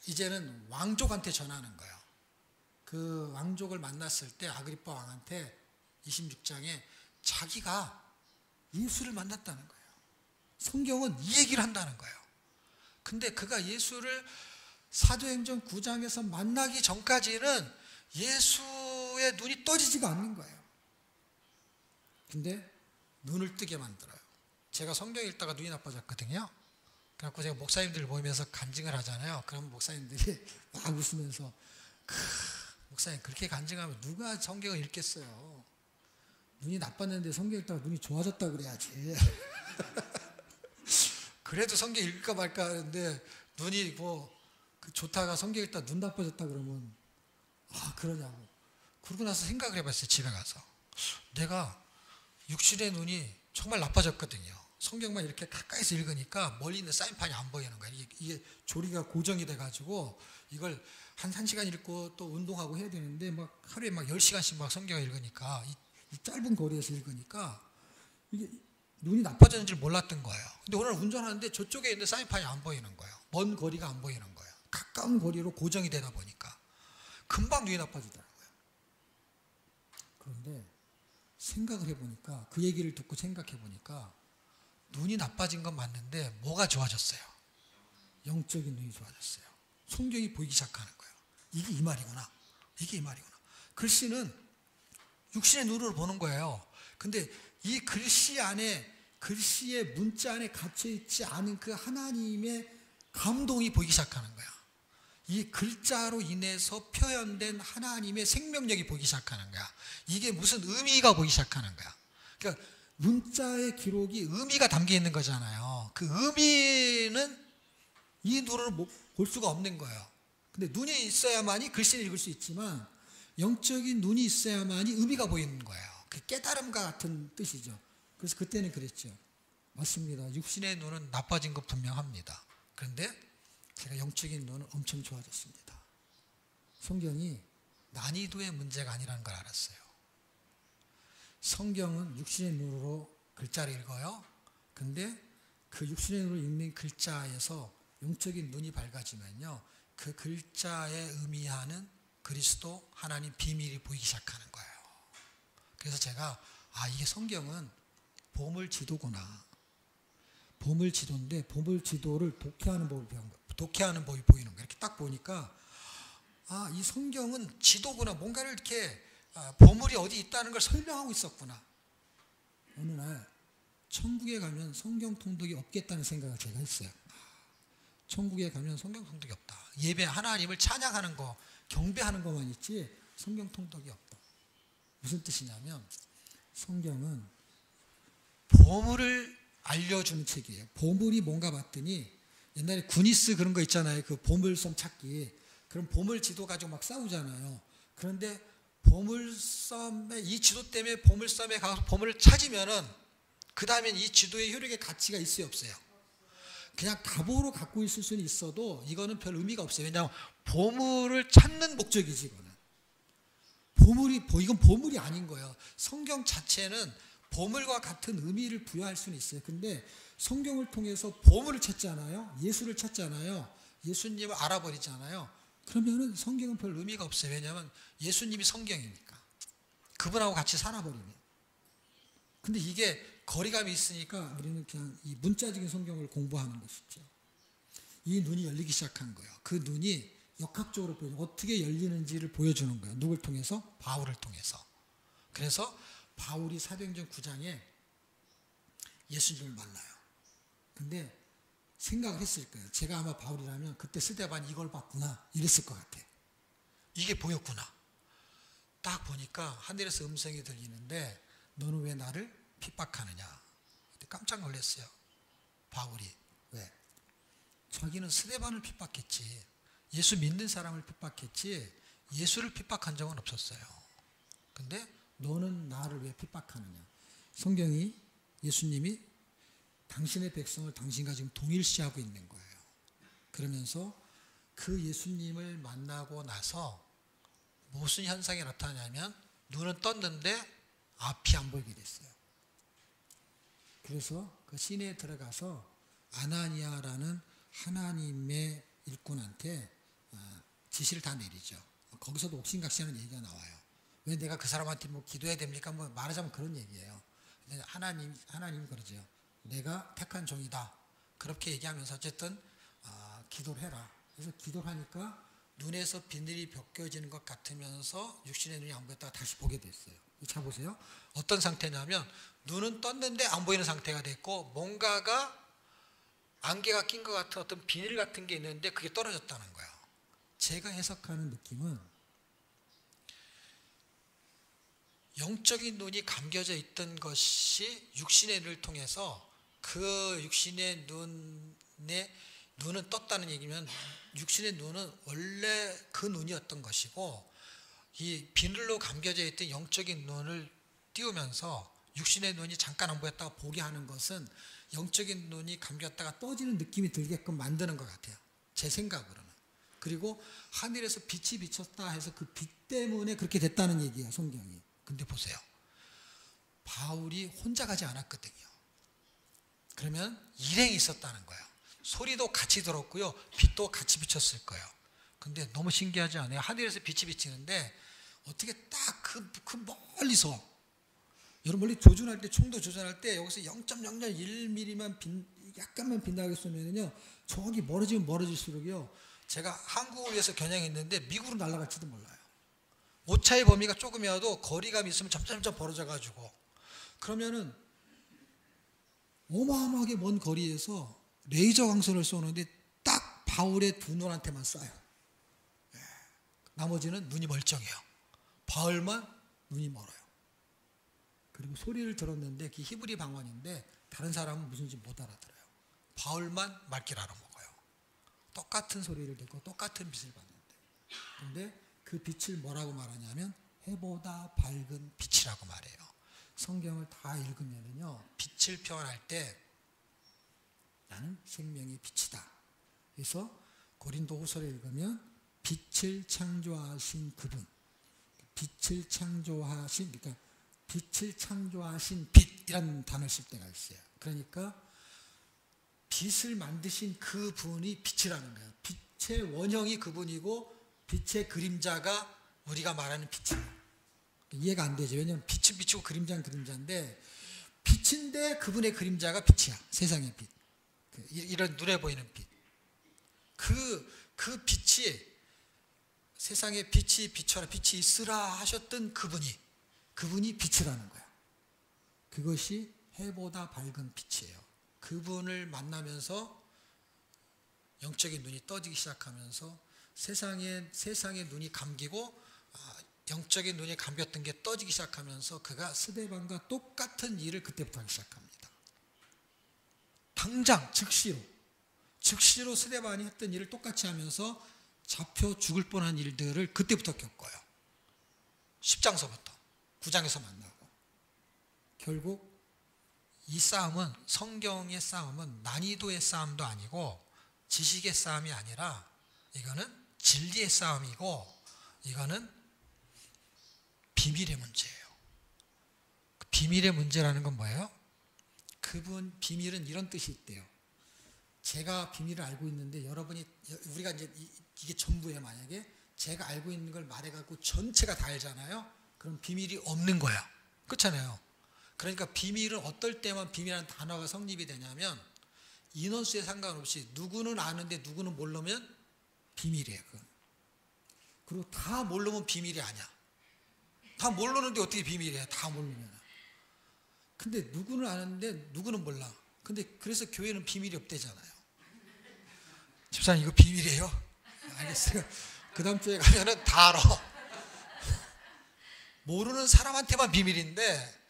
이제는 왕족한테 전하는 거예요. 그 왕족을 만났을 때 아그리빠 왕한테 26장에 자기가 예수를 만났다는 거예요. 성경은 이 얘기를 한다는 거예요. 근데 그가 예수를 사도행전 9장에서 만나기 전까지는 예수의 눈이 떠지지가 않는 거예요. 근데 눈을 뜨게 만들어요. 제가 성경 읽다가 눈이 나빠졌거든요. 그래서 제가 목사님들 모이면서 간증을 하잖아요. 그럼 목사님들이 막 웃으면서 목사님 그렇게 간증하면 누가 성경을 읽겠어요. 눈이 나빴는데 성경 읽다가 눈이 좋아졌다 그래야지. 그래도 성경 읽을까 말까 하는데 눈이 좋다가 성경 읽다 눈 나빠졌다 그러면 그러냐고. 그러고 나서 생각을 해봤어요. 집에 가서. 내가 육신의 눈이 정말 나빠졌거든요. 성경만 이렇게 가까이서 읽으니까 멀리 있는 사인판이 안 보이는 거예요. 이게 조리가 고정이 돼가지고 이걸 한 1시간 읽고 또 운동하고 해야 되는데 하루에 10시간씩 성경을 읽으니까 이 짧은 거리에서 읽으니까 이게 눈이 나빠졌는 줄 몰랐던 거예요. 근데 오늘 운전하는데 저쪽에 있는 사인판이 안 보이는 거예요. 먼 거리가 안 보이는 거예요. 가까운 거리로 고정이 되다 보니까 금방 눈이 나빠지더라고요. 그런데 생각을 해보니까, 그 얘기를 듣고 생각해 보니까 눈이 나빠진 건 맞는데 뭐가 좋아졌어요? 영적인 눈이 좋아졌어요. 성경이 보이기 시작하는 거예요. 이게 이 말이구나. 이게 이 말이구나. 글씨는 육신의 눈으로 보는 거예요. 근데 이 글씨 안에, 글씨의 문자 안에 갇혀있지 않은 그 하나님의 감동이 보이기 시작하는 거야. 이 글자로 인해서 표현된 하나님의 생명력이 보이기 시작하는 거야. 이게 무슨 의미가 보이기 시작하는 거야. 그러니까 문자의 기록이 의미가 담겨 있는 거잖아요. 그 의미는 이 눈으로 볼 수가 없는 거예요. 근데 눈이 있어야만이 글씨를 읽을 수 있지만 영적인 눈이 있어야만이 의미가 보이는 거예요. 그 깨달음과 같은 뜻이죠. 그래서 그때는 그랬죠. 맞습니다. 육신의 눈은 나빠진 거 분명합니다. 그런데 제가 영적인 눈은 엄청 좋아졌습니다. 성경이 난이도의 문제가 아니라는 걸 알았어요. 성경은 육신의 눈으로 글자를 읽어요. 근데 그 육신의 눈으로 읽는 글자에서 영적인 눈이 밝아지면요, 그 글자에 의미하는 그리스도 하나님 비밀이 보이기 시작하는 거예요. 그래서 제가 이게 성경은 보물지도구나. 보물지도인데 보물지도를 독해하는 법을 배운 거예요. 독해하는 법이 보이는 거예요. 이렇게 딱 보니까 이 성경은 지도구나. 뭔가를 이렇게 보물이 어디 있다는 걸 설명하고 있었구나. 어느 날 천국에 가면 성경 통독이 없겠다는 생각을 제가 했어요. 천국에 가면 성경 통독이 없다. 예배 하나님을 찬양하는 거, 경배하는 것만 있지 성경 통독이 없다. 무슨 뜻이냐면 성경은 보물을 알려주는 책이에요. 보물이 뭔가 봤더니 옛날에 구니스 그런 거 있잖아요. 그 보물섬 찾기. 그럼 보물지도 가지고 막 싸우잖아요. 그런데 보물섬에 이 지도 때문에 보물섬에 가서 보물을 찾으면은 그 다음엔 이 지도의 효력의 가치가 있어요, 없어요? 그냥 답으로 갖고 있을 수는 있어도 이거는 별 의미가 없어요. 왜냐하면 보물을 찾는 목적이지 이거는. 이건 보물이 아닌 거예요. 성경 자체는 보물과 같은 의미를 부여할 수는 있어요. 근데 성경을 통해서 보물을 찾잖아요. 예수를 찾잖아요. 예수님을 알아버리잖아요. 그러면은 성경은 별 의미가 없어요. 왜냐하면 예수님이 성경이니까. 그분하고 같이 살아버리면. 근데 이게 거리감이 있으니까 우리는 그냥 이 문자적인 성경을 공부하는 것이죠. 이 눈이 열리기 시작한 거예요. 그 눈이 역학적으로 어떻게 열리는지를 보여주는 거예요. 누굴 통해서? 바울을 통해서. 그래서 바울이 사도행전 9장에 예수님을 만나요. 근데 생각을 했을 거예요. 제가 아마 바울이라면 그때 스데반 이걸 봤구나 이랬을 것 같아요. 이게 보였구나. 딱 보니까 하늘에서 음성이 들리는데 너는 왜 나를 핍박하느냐. 깜짝 놀랐어요. 바울이. 왜? 자기는 스데반을 핍박했지. 예수 믿는 사람을 핍박했지 예수를 핍박한 적은 없었어요. 근데 너는 나를 왜 핍박하느냐. 성경이 예수님이 당신의 백성을 당신과 지금 동일시하고 있는 거예요. 그러면서 그 예수님을 만나고 나서 무슨 현상이 나타나냐면 눈은 떴는데 앞이 안 보이게 됐어요. 그래서 그 시내에 들어가서 아나니아라는 하나님의 일꾼한테 지시를 다 내리죠. 거기서도 옥신각신하는 얘기가 나와요. 왜 내가 그 사람한테 뭐 기도해야 됩니까? 뭐 말하자면 그런 얘기예요. 하나님 그러죠. 내가 택한 종이다. 그렇게 얘기하면서 어쨌든 기도를 해라. 그래서 기도를 하니까 눈에서 비늘이 벗겨지는 것 같으면서 육신의 눈이 안 보였다가 다시 보게 됐어요. 자 보세요. 어떤 상태냐면 눈은 떴는데 안 보이는 상태가 됐고 뭔가가 안개가 낀 것 같은 어떤 비늘 같은 게 있는데 그게 떨어졌다는 거예요. 제가 해석하는 느낌은 영적인 눈이 감겨져 있던 것이 육신의 눈을 통해서 그 육신의 눈은 떴다는 얘기면 육신의 눈은 원래 그 눈이었던 것이고 이 비늘로 감겨져 있던 영적인 눈을 띄우면서 육신의 눈이 잠깐 안 보였다가 보게 하는 것은 영적인 눈이 감겼다가 떠지는 느낌이 들게끔 만드는 것 같아요. 제 생각으로는. 그리고 하늘에서 빛이 비쳤다 해서 그 빛 때문에 그렇게 됐다는 얘기예요. 성경이. 근데 보세요. 바울이 혼자 가지 않았거든요. 그러면 일행이 있었다는 거예요. 소리도 같이 들었고요. 빛도 같이 비쳤을 거예요. 근데 너무 신기하지 않아요? 하늘에서 빛이 비치는데 어떻게 딱 그 멀리서 여러분 원래 조준할 때 총도 조준할 때 여기서 0.001mm만 약간만 빛나게 쏘면요 저기 멀어지면 멀어질수록요 제가 한국을 위해서 겨냥했는데 미국으로 날아갈지도 몰라요. 오차의 범위가 조금이라도 거리감이 있으면 점점 벌어져 가지고 그러면은 어마어마하게 먼 거리에서 레이저 광선을 쏘는데 딱 바울의 두 눈한테만 쏴요. 나머지는 눈이 멀쩡해요. 바울만 눈이 멀어요. 그리고 소리를 들었는데 그게 히브리 방언인데 다른 사람은 무슨지 못 알아들어요. 바울만 말귀를 알아먹어요. 똑같은 소리를 듣고 똑같은 빛을 봤는데 근데 그 빛을 뭐라고 말하냐면 해보다 밝은 빛이라고 말해요. 성경을 다 읽으면은요, 빛을 표현할 때 나는 생명의 빛이다. 그래서 고린도후서를 읽으면 빛을 창조하신 그분, 빛을 창조하신, 그러니까 빛을 창조하신 빛이라는 단어를 쓸 때가 있어요. 그러니까 빛을 만드신 그분이 빛이라는 거예요. 빛의 원형이 그분이고 빛의 그림자가 우리가 말하는 빛이에요. 이해가 안 되죠. 왜냐하면 빛은 빛이고 그림자는 그림자인데, 빛인데 그분의 그림자가 빛이야. 세상의 빛. 이런 눈에 보이는 빛. 그 빛이, 세상에 빛이 비춰라, 빛이 있으라 하셨던 그분이 빛이라는 거야. 그것이 해보다 밝은 빛이에요. 그분을 만나면서 영적인 눈이 떠지기 시작하면서 세상의 눈이 감기고 영적인 눈이 감겼던 게 떠지기 시작하면서 그가 스데반과 똑같은 일을 그때부터 하기 시작합니다. 당장 즉시로 스데반이 했던 일을 똑같이 하면서 잡혀 죽을 뻔한 일들을 그때부터 겪어요. 10장서부터 9장에서 만나고, 결국 이 싸움은, 성경의 싸움은 난이도의 싸움도 아니고 지식의 싸움이 아니라 이거는 진리의 싸움이고, 이거는 비밀의 문제예요. 그 비밀의 문제라는 건 뭐예요? 비밀은 이런 뜻이 있대요. 제가 비밀을 알고 있는데 우리가 이제 이게 전부예요. 만약에 제가 알고 있는 걸 말해갖고 전체가 다 알잖아요. 그럼 비밀이 없는 거야. 그렇잖아요. 그러니까 비밀은 어떨 때만 비밀이라는 단어가 성립이 되냐면, 인원수에 상관없이 누구는 아는데 누구는 모르면 비밀이에요. 그건. 그리고 다 모르면 비밀이 아니야. 다 모르는데 어떻게 비밀이야? 다 모르면. 근데 누구는 아는데 누구는 몰라. 근데 그래서 교회는 비밀이 없대잖아요. 집사님, 이거 비밀이에요? 알겠어요. 그 다음 주에 가면은 다 알아. 모르는 사람한테만 비밀인데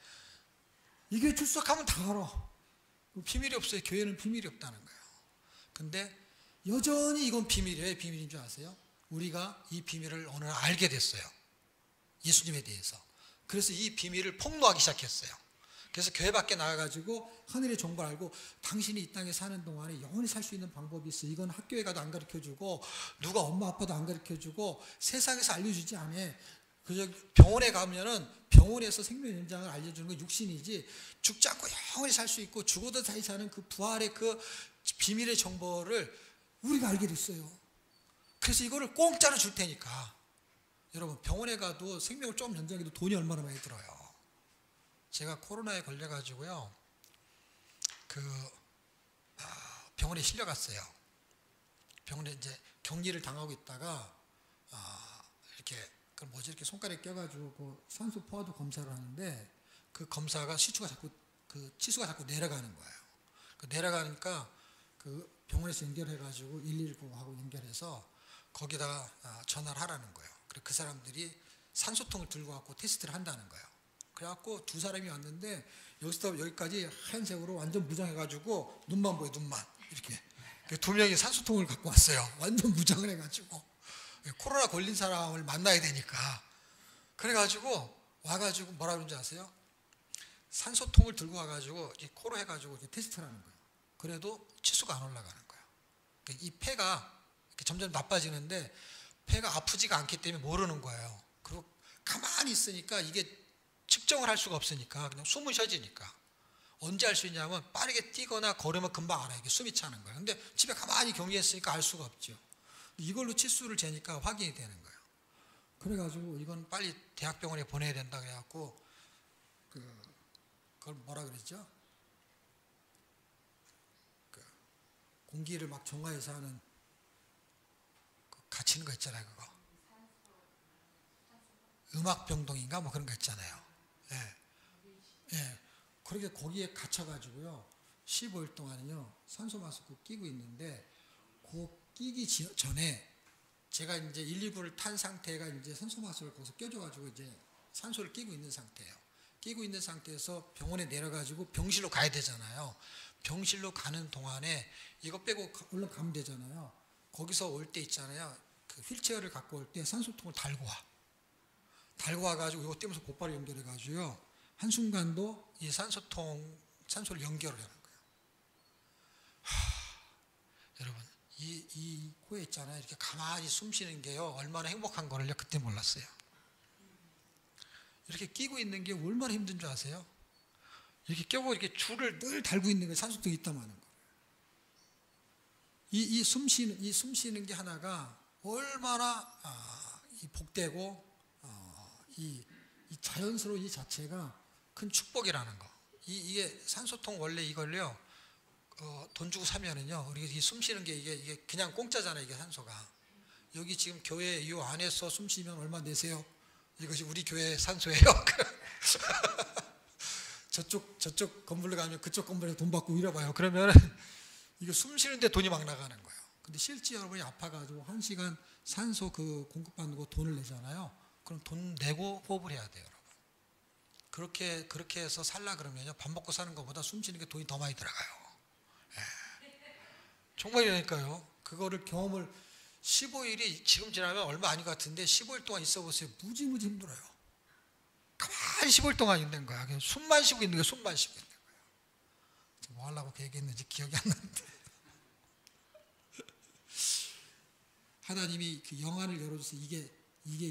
이게 출석하면 다 알아. 비밀이 없어요. 교회는 비밀이 없다는 거예요. 근데 여전히 이건 비밀이에요. 왜 비밀인 줄 아세요? 우리가 이 비밀을 어느 날 알게 됐어요. 예수님에 대해서. 그래서 이 비밀을 폭로하기 시작했어요. 그래서 교회 밖에 나가가지고 하늘의 정보를 알고, 당신이 이 땅에 사는 동안에 영원히 살 수 있는 방법이 있어. 이건 학교에 가도 안 가르쳐주고 누가 엄마 아빠도 안 가르쳐주고 세상에서 알려주지 않아. 그저 병원에 가면은 병원에서 생명 연장을 알려주는 건 육신이지, 죽지 않고 영원히 살 수 있고 죽어도 다시 사는 그 부활의 그 비밀의 정보를 우리가 알게 됐어요. 그래서 이거를 공짜로 줄 테니까. 여러분, 병원에 가도 생명을 좀 연장해도 돈이 얼마나 많이 들어요. 제가 코로나에 걸려가지고요, 병원에 실려갔어요. 병원에 이제 격리를 당하고 있다가 이렇게 손가락에 껴가지고 그 산소 포화도 검사를 하는데, 그 검사가 치수가 자꾸 내려가는 거예요. 내려가니까 그 병원에서 연결해가지고 119하고 연결해서 거기다가 전화를 하라는 거예요. 그래서 그 사람들이 산소통을 들고 갖고 테스트를 한다는 거예요. 그래갖고 두 사람이 왔는데 여기서부터 여기까지 하얀색으로 완전 무장해가지고 눈만 보여, 눈만 이렇게. 두 명이 산소통을 갖고 왔어요. 완전 무장을 해가지고 코로나 걸린 사람을 만나야 되니까. 그래가지고 와가지고 뭐라 그런지 아세요? 산소통을 들고 와가지고 코로 해가지고 이렇게 테스트를 하는 거예요. 그래도 치수가 안 올라가는 거예요. 이 폐가 점점 나빠지는데 폐가 아프지가 않기 때문에 모르는 거예요. 그리고 가만히 있으니까 이게 측정을 할 수가 없으니까 그냥 숨을 쉬어지니까. 언제 알 수 있냐면 빠르게 뛰거나 걸으면 금방 알아요. 이게 숨이 차는 거예요. 근데 집에 가만히 격리했으니까 알 수가 없죠. 이걸로 치수를 재니까 확인이 되는 거예요. 그래가지고 이건 빨리 대학병원에 보내야 된다 그래갖고 그걸 뭐라 그랬죠? 공기를 막 정화해서 하는 갇히는 거 있잖아요. 그거 음악병동인가 뭐 그런 거 있잖아요. 예. 예. 그렇게 거기에 갇혀가지고요 15일 동안은요 산소 마스크 끼고 있는데, 그 끼기 전에 제가 이제 119를 탄 상태가 이제 산소 마스크를 거기서 껴줘가지고 이제 산소를 끼고 있는 상태예요. 끼고 있는 상태에서 병원에 내려가지고 병실로 가야 되잖아요. 병실로 가는 동안에 이거 빼고 얼른 가면 되잖아요. 거기서 올 때 있잖아요. 그 휠체어를 갖고 올 때 산소통을 달고 와가지고 이거 떼면서 곧바로 연결해가지고요. 한순간도 이 산소를 연결을 하는 거예요. 여러분, 이 코에 있잖아요. 이렇게 가만히 숨 쉬는 게요, 얼마나 행복한 거를요, 그때 몰랐어요. 이렇게 끼고 있는 게 얼마나 힘든 줄 아세요? 이렇게 껴고 이렇게 줄을 늘 달고 있는 게 산소통이 있다는 거예요. 이 숨 쉬는 게 하나가 얼마나 이 복되고 이 자연스러운 이 자체가 큰 축복이라는 거. 이게 산소통 원래 이걸요, 돈 주고 사면은요, 우리 이 숨 쉬는 게 이게 그냥 공짜잖아요. 이게 산소가. 여기 지금 교회 이 안에서 숨 쉬면 얼마 내세요? 이것이 우리 교회 산소예요. 저쪽 건물로 가면 그쪽 건물에 돈 받고 이래봐요. 그러면 이거 숨 쉬는데 돈이 막 나가는 거예요. 근데 실제 여러분이 아파가지고 1시간 산소 그 공급받는 거 돈을 내잖아요. 그럼 돈 내고 호흡을 해야 돼요, 여러분. 그렇게 해서 살라 그러면요, 밥 먹고 사는 것보다 숨 쉬는 게 돈이 더 많이 들어가요. 정말이라니까요. 그거를 경험을 15일이 지금 지나면 얼마 아닌 것 같은데 15일 동안 있어 보세요. 무지무지 힘들어요. 가만히 15일 동안 있는 거야. 그냥 숨만 쉬고 있는 거야. 숨만 쉬고 있는 거야. 뭐 하려고 그 얘기했는지 기억이 안 나는데. 하나님이 그 영안을 열어줘서 이게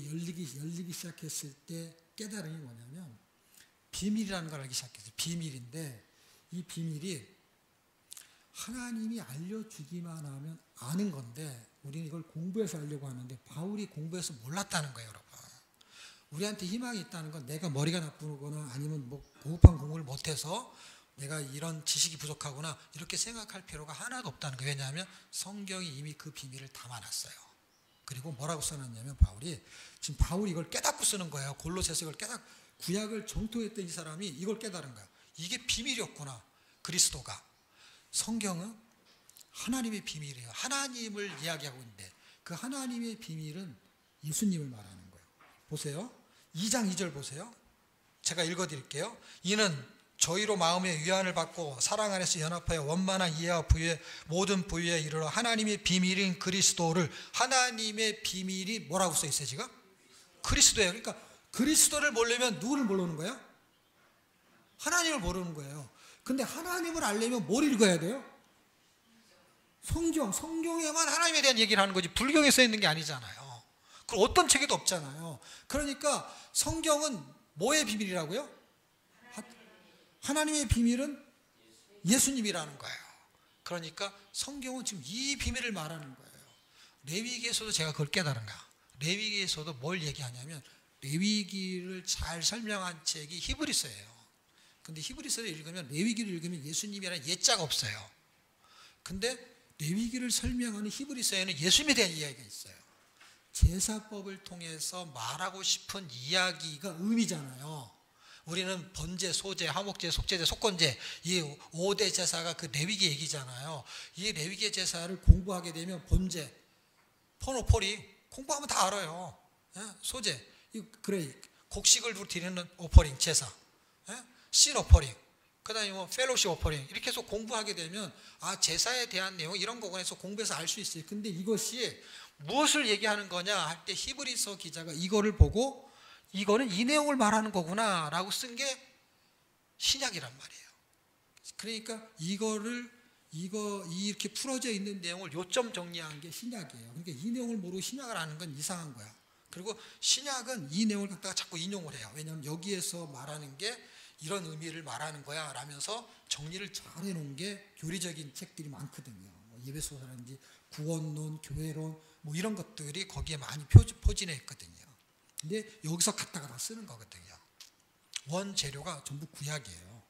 열리기 시작했을 때 깨달음이 뭐냐면 비밀이라는 걸 알기 시작했어요. 비밀인데 이 비밀이 하나님이 알려주기만 하면 아는 건데 우리는 이걸 공부해서 알려고 하는데 바울이 공부해서 몰랐다는 거예요, 여러분. 우리한테 희망이 있다는 건 내가 머리가 나쁘거나 아니면 뭐 고급한 공부를 못해서 내가 이런 지식이 부족하구나 이렇게 생각할 필요가 하나도 없다는 거예요. 왜냐하면 성경이 이미 그 비밀을 담아놨어요. 그리고 뭐라고 써놨냐면 바울이 이걸 깨닫고 쓰는 거예요. 골로새서 이걸 구약을 정통했던 이 사람이 이걸 깨달은 거야. 이게 비밀이었구나. 그리스도가. 성경은 하나님의 비밀이에요. 하나님을 이야기하고 있는데 그 하나님의 비밀은 예수님을 말하는 거예요. 보세요. 2장 2절 보세요. 제가 읽어드릴게요. 이는 저희로 마음의 위안을 받고 사랑 안에서 연합하여 원만한 이해와 모든 부유에 이르러 하나님의 비밀인 그리스도를, 하나님의 비밀이 뭐라고 써 있어요 지금? 그리스도예요. 그러니까 그리스도를 모르려면 누구를 모르는 거예요? 하나님을 모르는 거예요. 근데 하나님을 알려면 뭘 읽어야 돼요? 성경에만 하나님에 대한 얘기를 하는 거지 불경에 써 있는 게 아니잖아요. 그럼 어떤 책에도 없잖아요. 그러니까 성경은 뭐의 비밀이라고요? 하나님의 비밀은 예수님이라는 거예요. 그러니까 성경은 지금 이 비밀을 말하는 거예요. 레위기에서도 제가 그걸 깨달은 거야. 레위기에서도 뭘 얘기하냐면 레위기를 잘 설명한 책이 히브리서예요. 근데 히브리서를 읽으면 레위기를 읽으면 예수님이라는 예자가 없어요. 근데 레위기를 설명하는 히브리서에는 예수님에 대한 이야기가 있어요. 제사법을 통해서 말하고 싶은 이야기가 의미잖아요. 우리는 번제, 소제, 화목제, 속제제, 속건제 이 5대 제사가 그 레위기 얘기잖아요. 이 레위기 제사를 공부하게 되면 번제, 포노포리 공부하면 다 알아요. 소제, 그래 곡식을 드리는 오퍼링 제사, 신 오퍼링, 그 다음에 뭐 펠로시 오퍼링 이렇게 해서 공부하게 되면 제사에 대한 내용 이런 거에서 공부해서 알 수 있어요. 근데 이것이 무엇을 얘기하는 거냐 할 때 히브리서 기자가 이거를 보고 이거는 이 내용을 말하는 거구나 라고 쓴 게 신약이란 말이에요. 그러니까 이렇게 풀어져 있는 내용을 요점 정리한 게 신약이에요. 그러니까 이 내용을 모르고 신약을 아는 건 이상한 거야. 그리고 신약은 이 내용을 갖다가 자꾸 인용을 해요. 왜냐하면 여기에서 말하는 게 이런 의미를 말하는 거야 라면서 정리를 잘 해놓은 게 교리적인 책들이 많거든요. 뭐 예배소서라든지 구원론, 교회론 뭐 이런 것들이 거기에 많이 포진해 있거든요. 근데 여기서 갖다가 다 쓰는 거거든요. 원재료가 전부 구약이에요.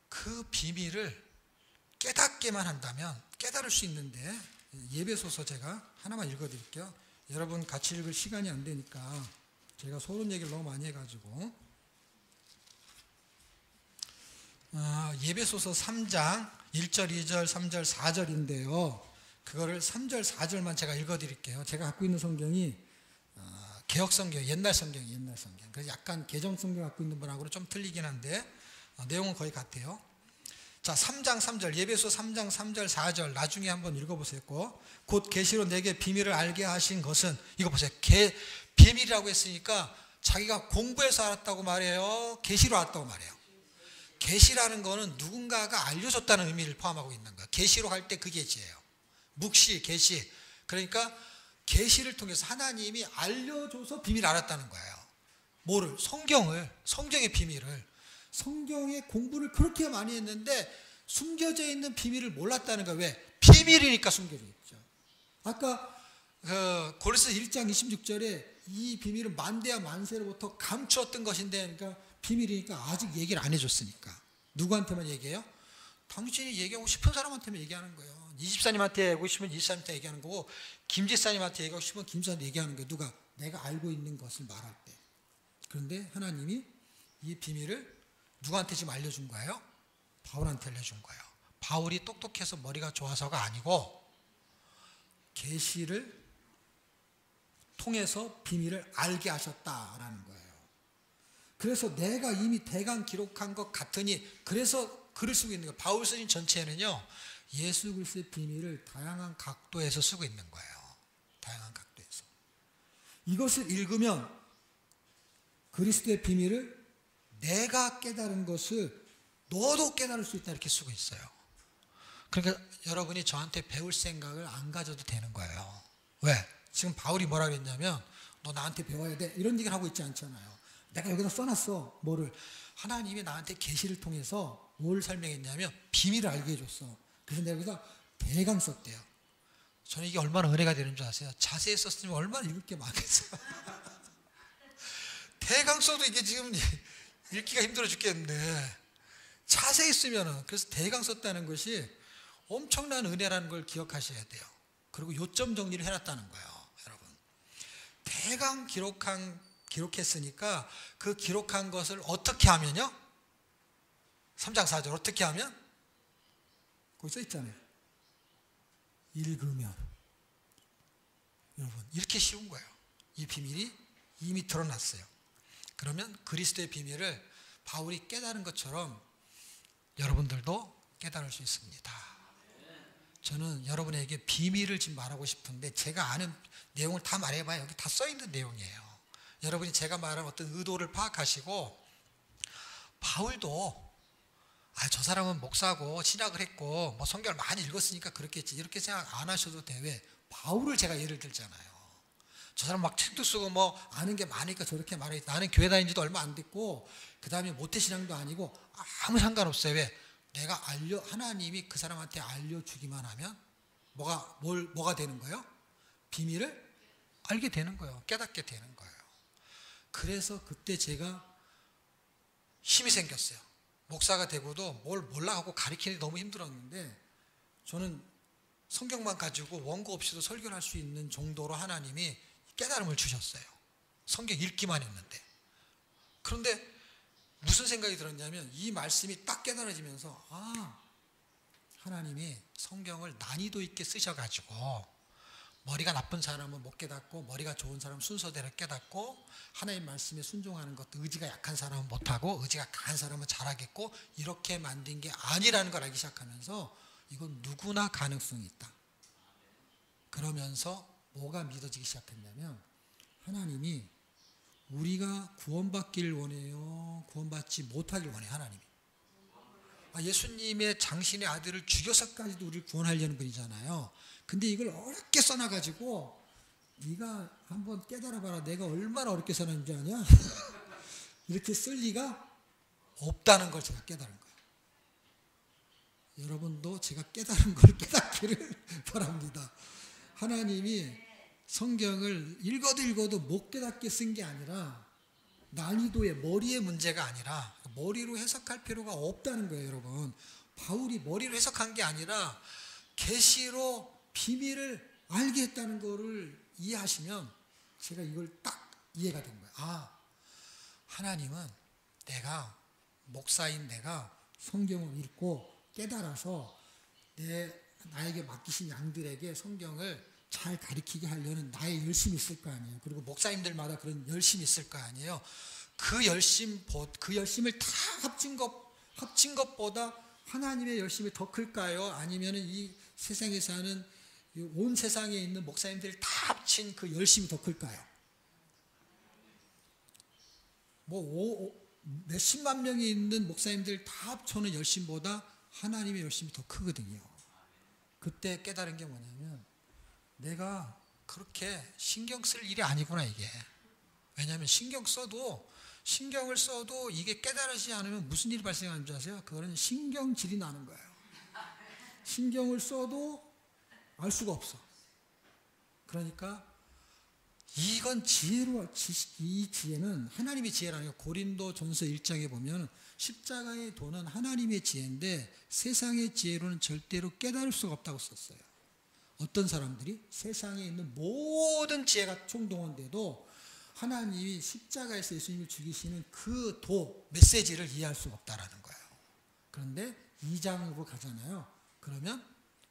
그 비밀을 깨닫게만 한다면 깨달을 수 있는데 예배소서 제가 하나만 읽어드릴게요. 여러분 같이 읽을 시간이 안 되니까 제가 서론 얘기를 너무 많이 해가지고 예배소서 3장 1절, 2절, 3절, 4절인데요. 그거를 3절, 4절만 제가 읽어드릴게요. 제가 갖고 있는 성경이 개혁성경, 옛날 성경. 그래서 약간 개정성경 갖고 있는 분하고는 좀 틀리긴 한데 내용은 거의 같아요. 자, 3장 3절, 예배소 3장 3절 4절 나중에 한번 읽어보세요. 곧 계시로 내게 비밀을 알게 하신 것은, 이거 보세요. 비밀이라고 했으니까 자기가 공부해서 알았다고 말해요? 계시로 알았다고 말해요? 계시라는 거는 누군가가 알려줬다는 의미를 포함하고 있는 거예요. 계시로 할 때 그 계시예요. 묵시, 계시. 그러니까 계시를 통해서 하나님이 알려줘서 비밀을 알았다는 거예요. 뭐를? 성경의 비밀을. 성경의 공부를 그렇게 많이 했는데 숨겨져 있는 비밀을 몰랐다는 거예요. 왜? 비밀이니까 숨겨져 있죠. 아까 고린도서 1장 26절에 이 비밀은 만대와 만세로부터 감추었던 것인데, 그러니까 비밀이니까 아직 얘기를 안 해줬으니까. 누구한테만 얘기해요? 당신이 얘기하고 싶은 사람한테만 얘기하는 거예요. 이집사님한테 얘기하고 싶으면 이집사님한테 얘기하는 거고, 김집사님한테 얘기하고 싶으면 김집사님한테 얘기하는 거예요. 누가? 내가 알고 있는 것을 말할 때. 그런데 하나님이 이 비밀을 누구한테 지금 알려준 거예요? 바울한테 알려준 거예요. 바울이 똑똑해서 머리가 좋아서가 아니고 계시를 통해서 비밀을 알게 하셨다라는 거예요. 그래서 내가 이미 대강 기록한 것 같으니, 그래서 글을 쓰고 있는 거예요. 바울 서신 전체에는요, 예수 그리스도의 비밀을 다양한 각도에서 쓰고 있는 거예요. 다양한 각도에서. 이것을 읽으면 그리스도의 비밀을 내가 깨달은 것을 너도 깨달을 수 있다, 이렇게 쓰고 있어요. 그러니까 여러분이 저한테 배울 생각을 안 가져도 되는 거예요. 왜? 지금 바울이 뭐라고 했냐면 너 나한테 배워야 돼, 이런 얘기를 하고 있지 않잖아요. 내가 여기다 써놨어. 뭐를? 하나님이 나한테 계시를 통해서 뭘 설명했냐면 비밀을 알게 해줬어. 그래서 내가 여기다 대강 썼대요. 저는 이게 얼마나 은혜가 되는 줄 아세요? 자세히 썼으면 얼마나 읽을 게 많겠어요. 대강 써도 이게 지금 읽기가 힘들어 죽겠는데 자세히 쓰면은, 그래서 대강 썼다는 것이 엄청난 은혜라는 걸 기억하셔야 돼요. 그리고 요점 정리를 해놨다는 거예요, 여러분. 대강 기록했으니까 그 기록한 것을 어떻게 하면요? 3장 4절 어떻게 하면? 거기 써 있잖아요. 읽으면. 여러분, 이렇게 쉬운 거예요. 이 비밀이 이미 드러났어요. 그러면 그리스도의 비밀을 바울이 깨달은 것처럼 여러분들도 깨달을 수 있습니다. 저는 여러분에게 비밀을 지금 말하고 싶은데, 제가 아는 내용을 다 말해봐야 여기 다 써있는 내용이에요. 여러분이 제가 말한 어떤 의도를 파악하시고, 바울도 저 사람은 목사고 신학을 했고 뭐 성경을 많이 읽었으니까 그렇겠지, 이렇게 생각 안 하셔도 돼. 왜? 바울을 제가 예를 들잖아요. 저 사람 막 책도 쓰고 뭐 아는 게 많으니까 저렇게 말해. 나는 교회 다닌 지도 얼마 안 됐고 그 다음에 모태신앙도 아니고 아무 상관없어요. 왜? 내가 하나님이 그 사람한테 알려주기만 하면 뭐가 되는 거예요? 비밀을 알게 되는 거예요. 깨닫게 되는 거예요. 그래서 그때 제가 힘이 생겼어요. 목사가 되고도 뭘 몰라하고 가르치기 너무 힘들었는데, 저는 성경만 가지고 원고 없이도 설교를 할 수 있는 정도로 하나님이 깨달음을 주셨어요. 성경 읽기만 했는데. 그런데 무슨 생각이 들었냐면, 이 말씀이 딱 깨달아지면서 하나님이 성경을 난이도 있게 쓰셔가지고 머리가 나쁜 사람은 못 깨닫고 머리가 좋은 사람은 순서대로 깨닫고, 하나님 말씀에 순종하는 것도 의지가 약한 사람은 못하고 의지가 강한 사람은 잘하겠고, 이렇게 만든 게 아니라는 걸 알기 시작하면서 이건 누구나 가능성이 있다. 그러면서 뭐가 믿어지기 시작했냐면, 하나님이 우리가 구원받기를 원해요? 구원받지 못하길 원해요? 하나님이. 예수님의 장신의 아들을 죽여서까지도 우리를 구원하려는 분이잖아요. 근데 이걸 어렵게 써놔가지고 네가 한번 깨달아봐라. 내가 얼마나 어렵게 써놨는지 아냐? 이렇게 쓸 리가 없다는 걸 제가 깨달은 거예요. 여러분도 제가 깨달은 걸 깨닫기를 바랍니다. 하나님이 성경을 읽어도 못 깨닫게 쓴 게 아니라, 난이도의 머리의 문제가 아니라 머리로 해석할 필요가 없다는 거예요, 여러분. 바울이 머리로 해석한 게 아니라 계시로 비밀을 알게 했다는 거를 이해하시면 제가 이걸 딱 이해가 된 거예요. 하나님은 목사인 내가 성경을 읽고 깨달아서 나에게 맡기신 양들에게 성경을 잘 가르치게 하려는 나의 열심이 있을 거 아니에요. 그리고 목사님들마다 그런 열심이 있을 거 아니에요. 그 열심을 다 합친 것보다 하나님의 열심이 더 클까요? 아니면 이 세상에 사는 온 세상에 있는 목사님들이 다 합친 그 열심이 더 클까요? 몇십만 명이 있는 목사님들 다 합쳐놓은 열심보다 하나님의 열심이 더 크거든요. 그때 깨달은 게 뭐냐면 내가 그렇게 신경 쓸 일이 아니구나 이게. 왜냐하면 신경을 써도 이게 깨달아지지 않으면 무슨 일이 발생하는 줄 아세요? 그거는 신경질이 나는 거예요. 신경을 써도 알 수가 없어. 그러니까 이건 이 지혜는 하나님의 지혜라는 게 고린도전서 1장에 보면 십자가의 도는 하나님의 지혜인데 세상의 지혜로는 절대로 깨달을 수가 없다고 썼어요. 어떤 사람들이 세상에 있는 모든 지혜가 총동원돼도 하나님이 십자가에서 예수님을 죽이시는 그 메시지를 이해할 수가 없다라는 거예요. 그런데 2장으로 가잖아요. 그러면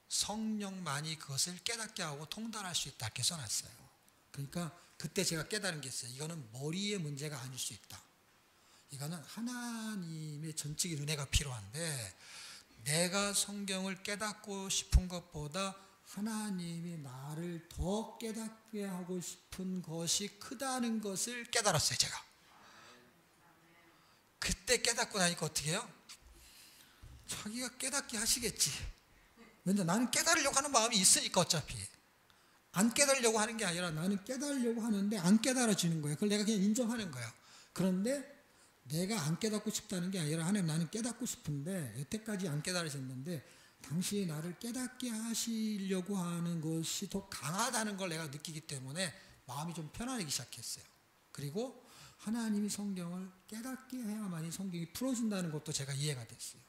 성령만이 그것을 깨닫게 하고 통달할 수 있다 이렇게 써놨어요. 그러니까 그때 제가 깨달은 게 있어요. 이거는 머리의 문제가 아닐 수 있다. 이거는 하나님의 전적인 은혜가 필요한데 내가 성경을 깨닫고 싶은 것보다 하나님이 나를 더 깨닫게 하고 싶은 것이 크다는 것을 깨달았어요. 제가 그때 깨닫고 나니까 어떻게 해요? 자기가 깨닫게 하시겠지. 왜냐 나는 깨달으려고 하는 마음이 있으니까 어차피 안 깨달으려고 하는 게 아니라 나는 깨달으려고 하는데 안 깨달아지는 거예요. 그걸 내가 그냥 인정하는 거예요. 그런데 내가 안 깨닫고 싶다는 게 아니라 하나님 나는 깨닫고 싶은데 여태까지 안 깨달으셨는데 당신이 나를 깨닫게 하시려고 하는 것이 더 강하다는 걸 내가 느끼기 때문에 마음이 좀 편안하기 시작했어요. 그리고 하나님이 성경을 깨닫게 해야만이 성경이 풀어진다는 것도 제가 이해가 됐어요.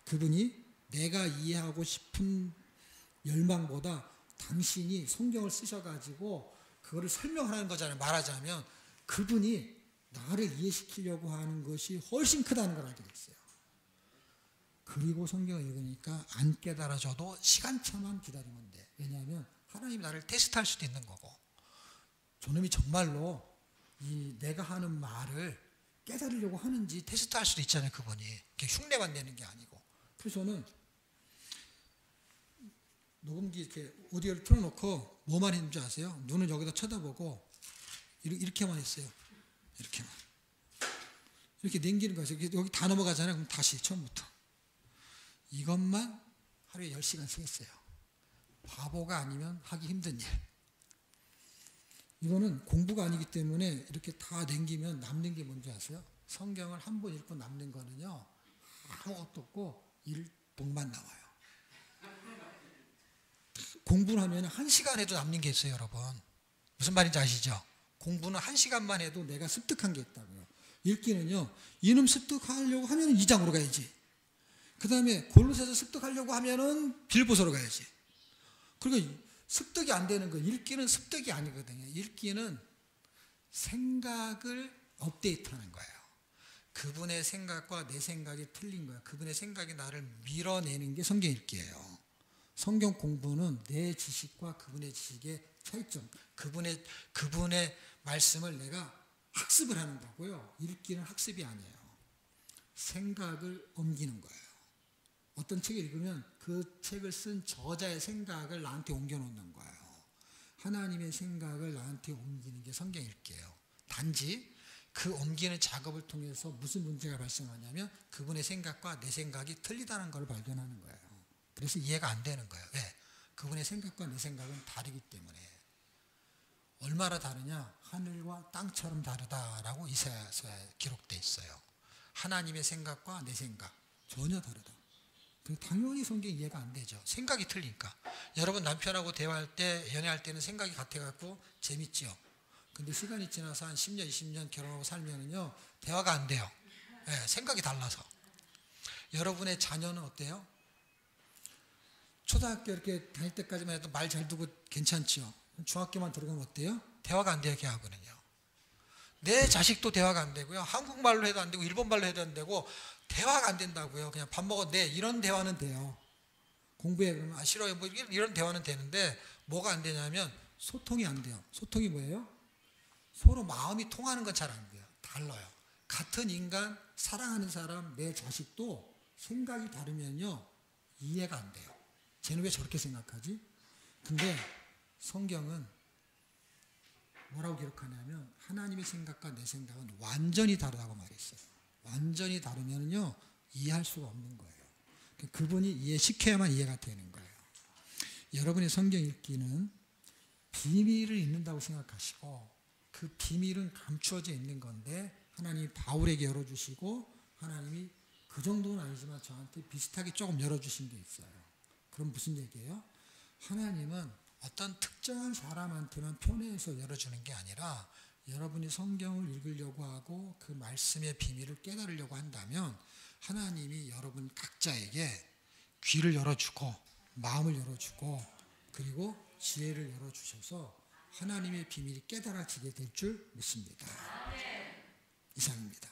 그분이 내가 이해하고 싶은 열망보다 당신이 성경을 쓰셔가지고 그거를 설명하는 거잖아요. 말하자면 그분이 나를 이해시키려고 하는 것이 훨씬 크다는 걸 알게 됐어요. 그리고 성경을 읽으니까 안 깨달아져도 시간차만 기다리면 돼. 왜냐하면 하나님이 나를 테스트할 수도 있는 거고 저놈이 정말로 내가 하는 말을 깨달으려고 하는지 테스트할 수도 있잖아요. 그분이 흉내만 내는 게 아니고. 그래서 저는 녹음기 이렇게 오디오를 틀어놓고 뭐만 했는지 아세요? 눈을 여기다 쳐다보고 이렇게만 했어요. 이렇게만. 이렇게 넘기는 거예요. 여기 다 넘어가잖아요. 그럼 다시 처음부터. 이것만 하루에 10시간씩 했어요. 바보가 아니면 하기 힘든 일. 이거는 공부가 아니기 때문에 이렇게 다 넘기면 남는 게 뭔지 아세요? 성경을 한 번 읽고 남는 거는요. 아무것도 없고 일복만 나와요. 공부를 하면 1시간 해도 남는 게 있어요, 여러분. 무슨 말인지 아시죠? 공부는 1시간만 해도 내가 습득한 게 있다고요. 읽기는요, 이놈 습득하려고 하면 2장으로 가야지. 그 다음에 골로새서 습득하려고 하면은 빌보서로 가야지. 그리고 습득이 안 되는 거, 읽기는 습득이 아니거든요. 읽기는 생각을 업데이트하는 거예요. 그분의 생각과 내 생각이 틀린 거예요. 그분의 생각이 나를 밀어내는 게 성경 읽기예요. 성경 공부는 내 지식과 그분의 지식의 차이점, 그분의 말씀을 내가 학습을 하는 거고요. 읽기는 학습이 아니에요. 생각을 옮기는 거예요. 어떤 책을 읽으면 그 책을 쓴 저자의 생각을 나한테 옮겨놓는 거예요. 하나님의 생각을 나한테 옮기는 게 성경 읽기예요. 단지 그 옮기는 작업을 통해서 무슨 문제가 발생하냐면 그분의 생각과 내 생각이 틀리다는 걸 발견하는 거예요. 그래서 이해가 안 되는 거예요. 왜? 그분의 생각과 내 생각은 다르기 때문에. 얼마나 다르냐? 하늘과 땅처럼 다르다라고 이사야서에 기록되어 있어요. 하나님의 생각과 내 생각 전혀 다르다. 당연히 성경이 이해가 안 되죠. 생각이 틀리니까. 여러분 남편하고 대화할 때, 연애할 때는 생각이 같아갖고 재밌죠. 근데 시간이 지나서 한 10년, 20년 결혼하고 살면은요, 대화가 안 돼요. 네, 생각이 달라서. 여러분의 자녀는 어때요? 초등학교 이렇게 다닐 때까지만 해도 말 잘 듣고 괜찮죠. 중학교만 들어가면 어때요? 대화가 안 돼요, 걔하고는요. 내 자식도 대화가 안 되고요. 한국말로 해도 안 되고 일본말로 해도 안 되고 대화가 안 된다고요. 그냥 밥 먹었네. 이런 대화는 돼요. 공부해 그러면 싫어요. 뭐 이런 대화는 되는데 뭐가 안 되냐면 소통이 안 돼요. 소통이 뭐예요? 서로 마음이 통하는 건 잘 안 돼요. 달라요. 같은 인간, 사랑하는 사람, 내 자식도 생각이 다르면요. 이해가 안 돼요. 쟤는 왜 저렇게 생각하지? 근데 성경은 뭐라고 기록하냐면 하나님의 생각과 내 생각은 완전히 다르다고 말했어요. 완전히 다르면요 이해할 수가 없는 거예요. 그분이 이해시켜야만 이해가 되는 거예요. 여러분의 성경 읽기는 비밀을 읽는다고 생각하시고 그 비밀은 감추어져 있는 건데 하나님이 바울에게 열어주시고 하나님이 그 정도는 아니지만 저한테 비슷하게 조금 열어주신 게 있어요. 그럼 무슨 얘기예요? 하나님은 어떤 특정한 사람한테만 편애해서 열어주는 게 아니라 여러분이 성경을 읽으려고 하고 그 말씀의 비밀을 깨달으려고 한다면 하나님이 여러분 각자에게 귀를 열어주고 마음을 열어주고 그리고 지혜를 열어주셔서 하나님의 비밀이 깨달아지게 될 줄 믿습니다. 이상입니다.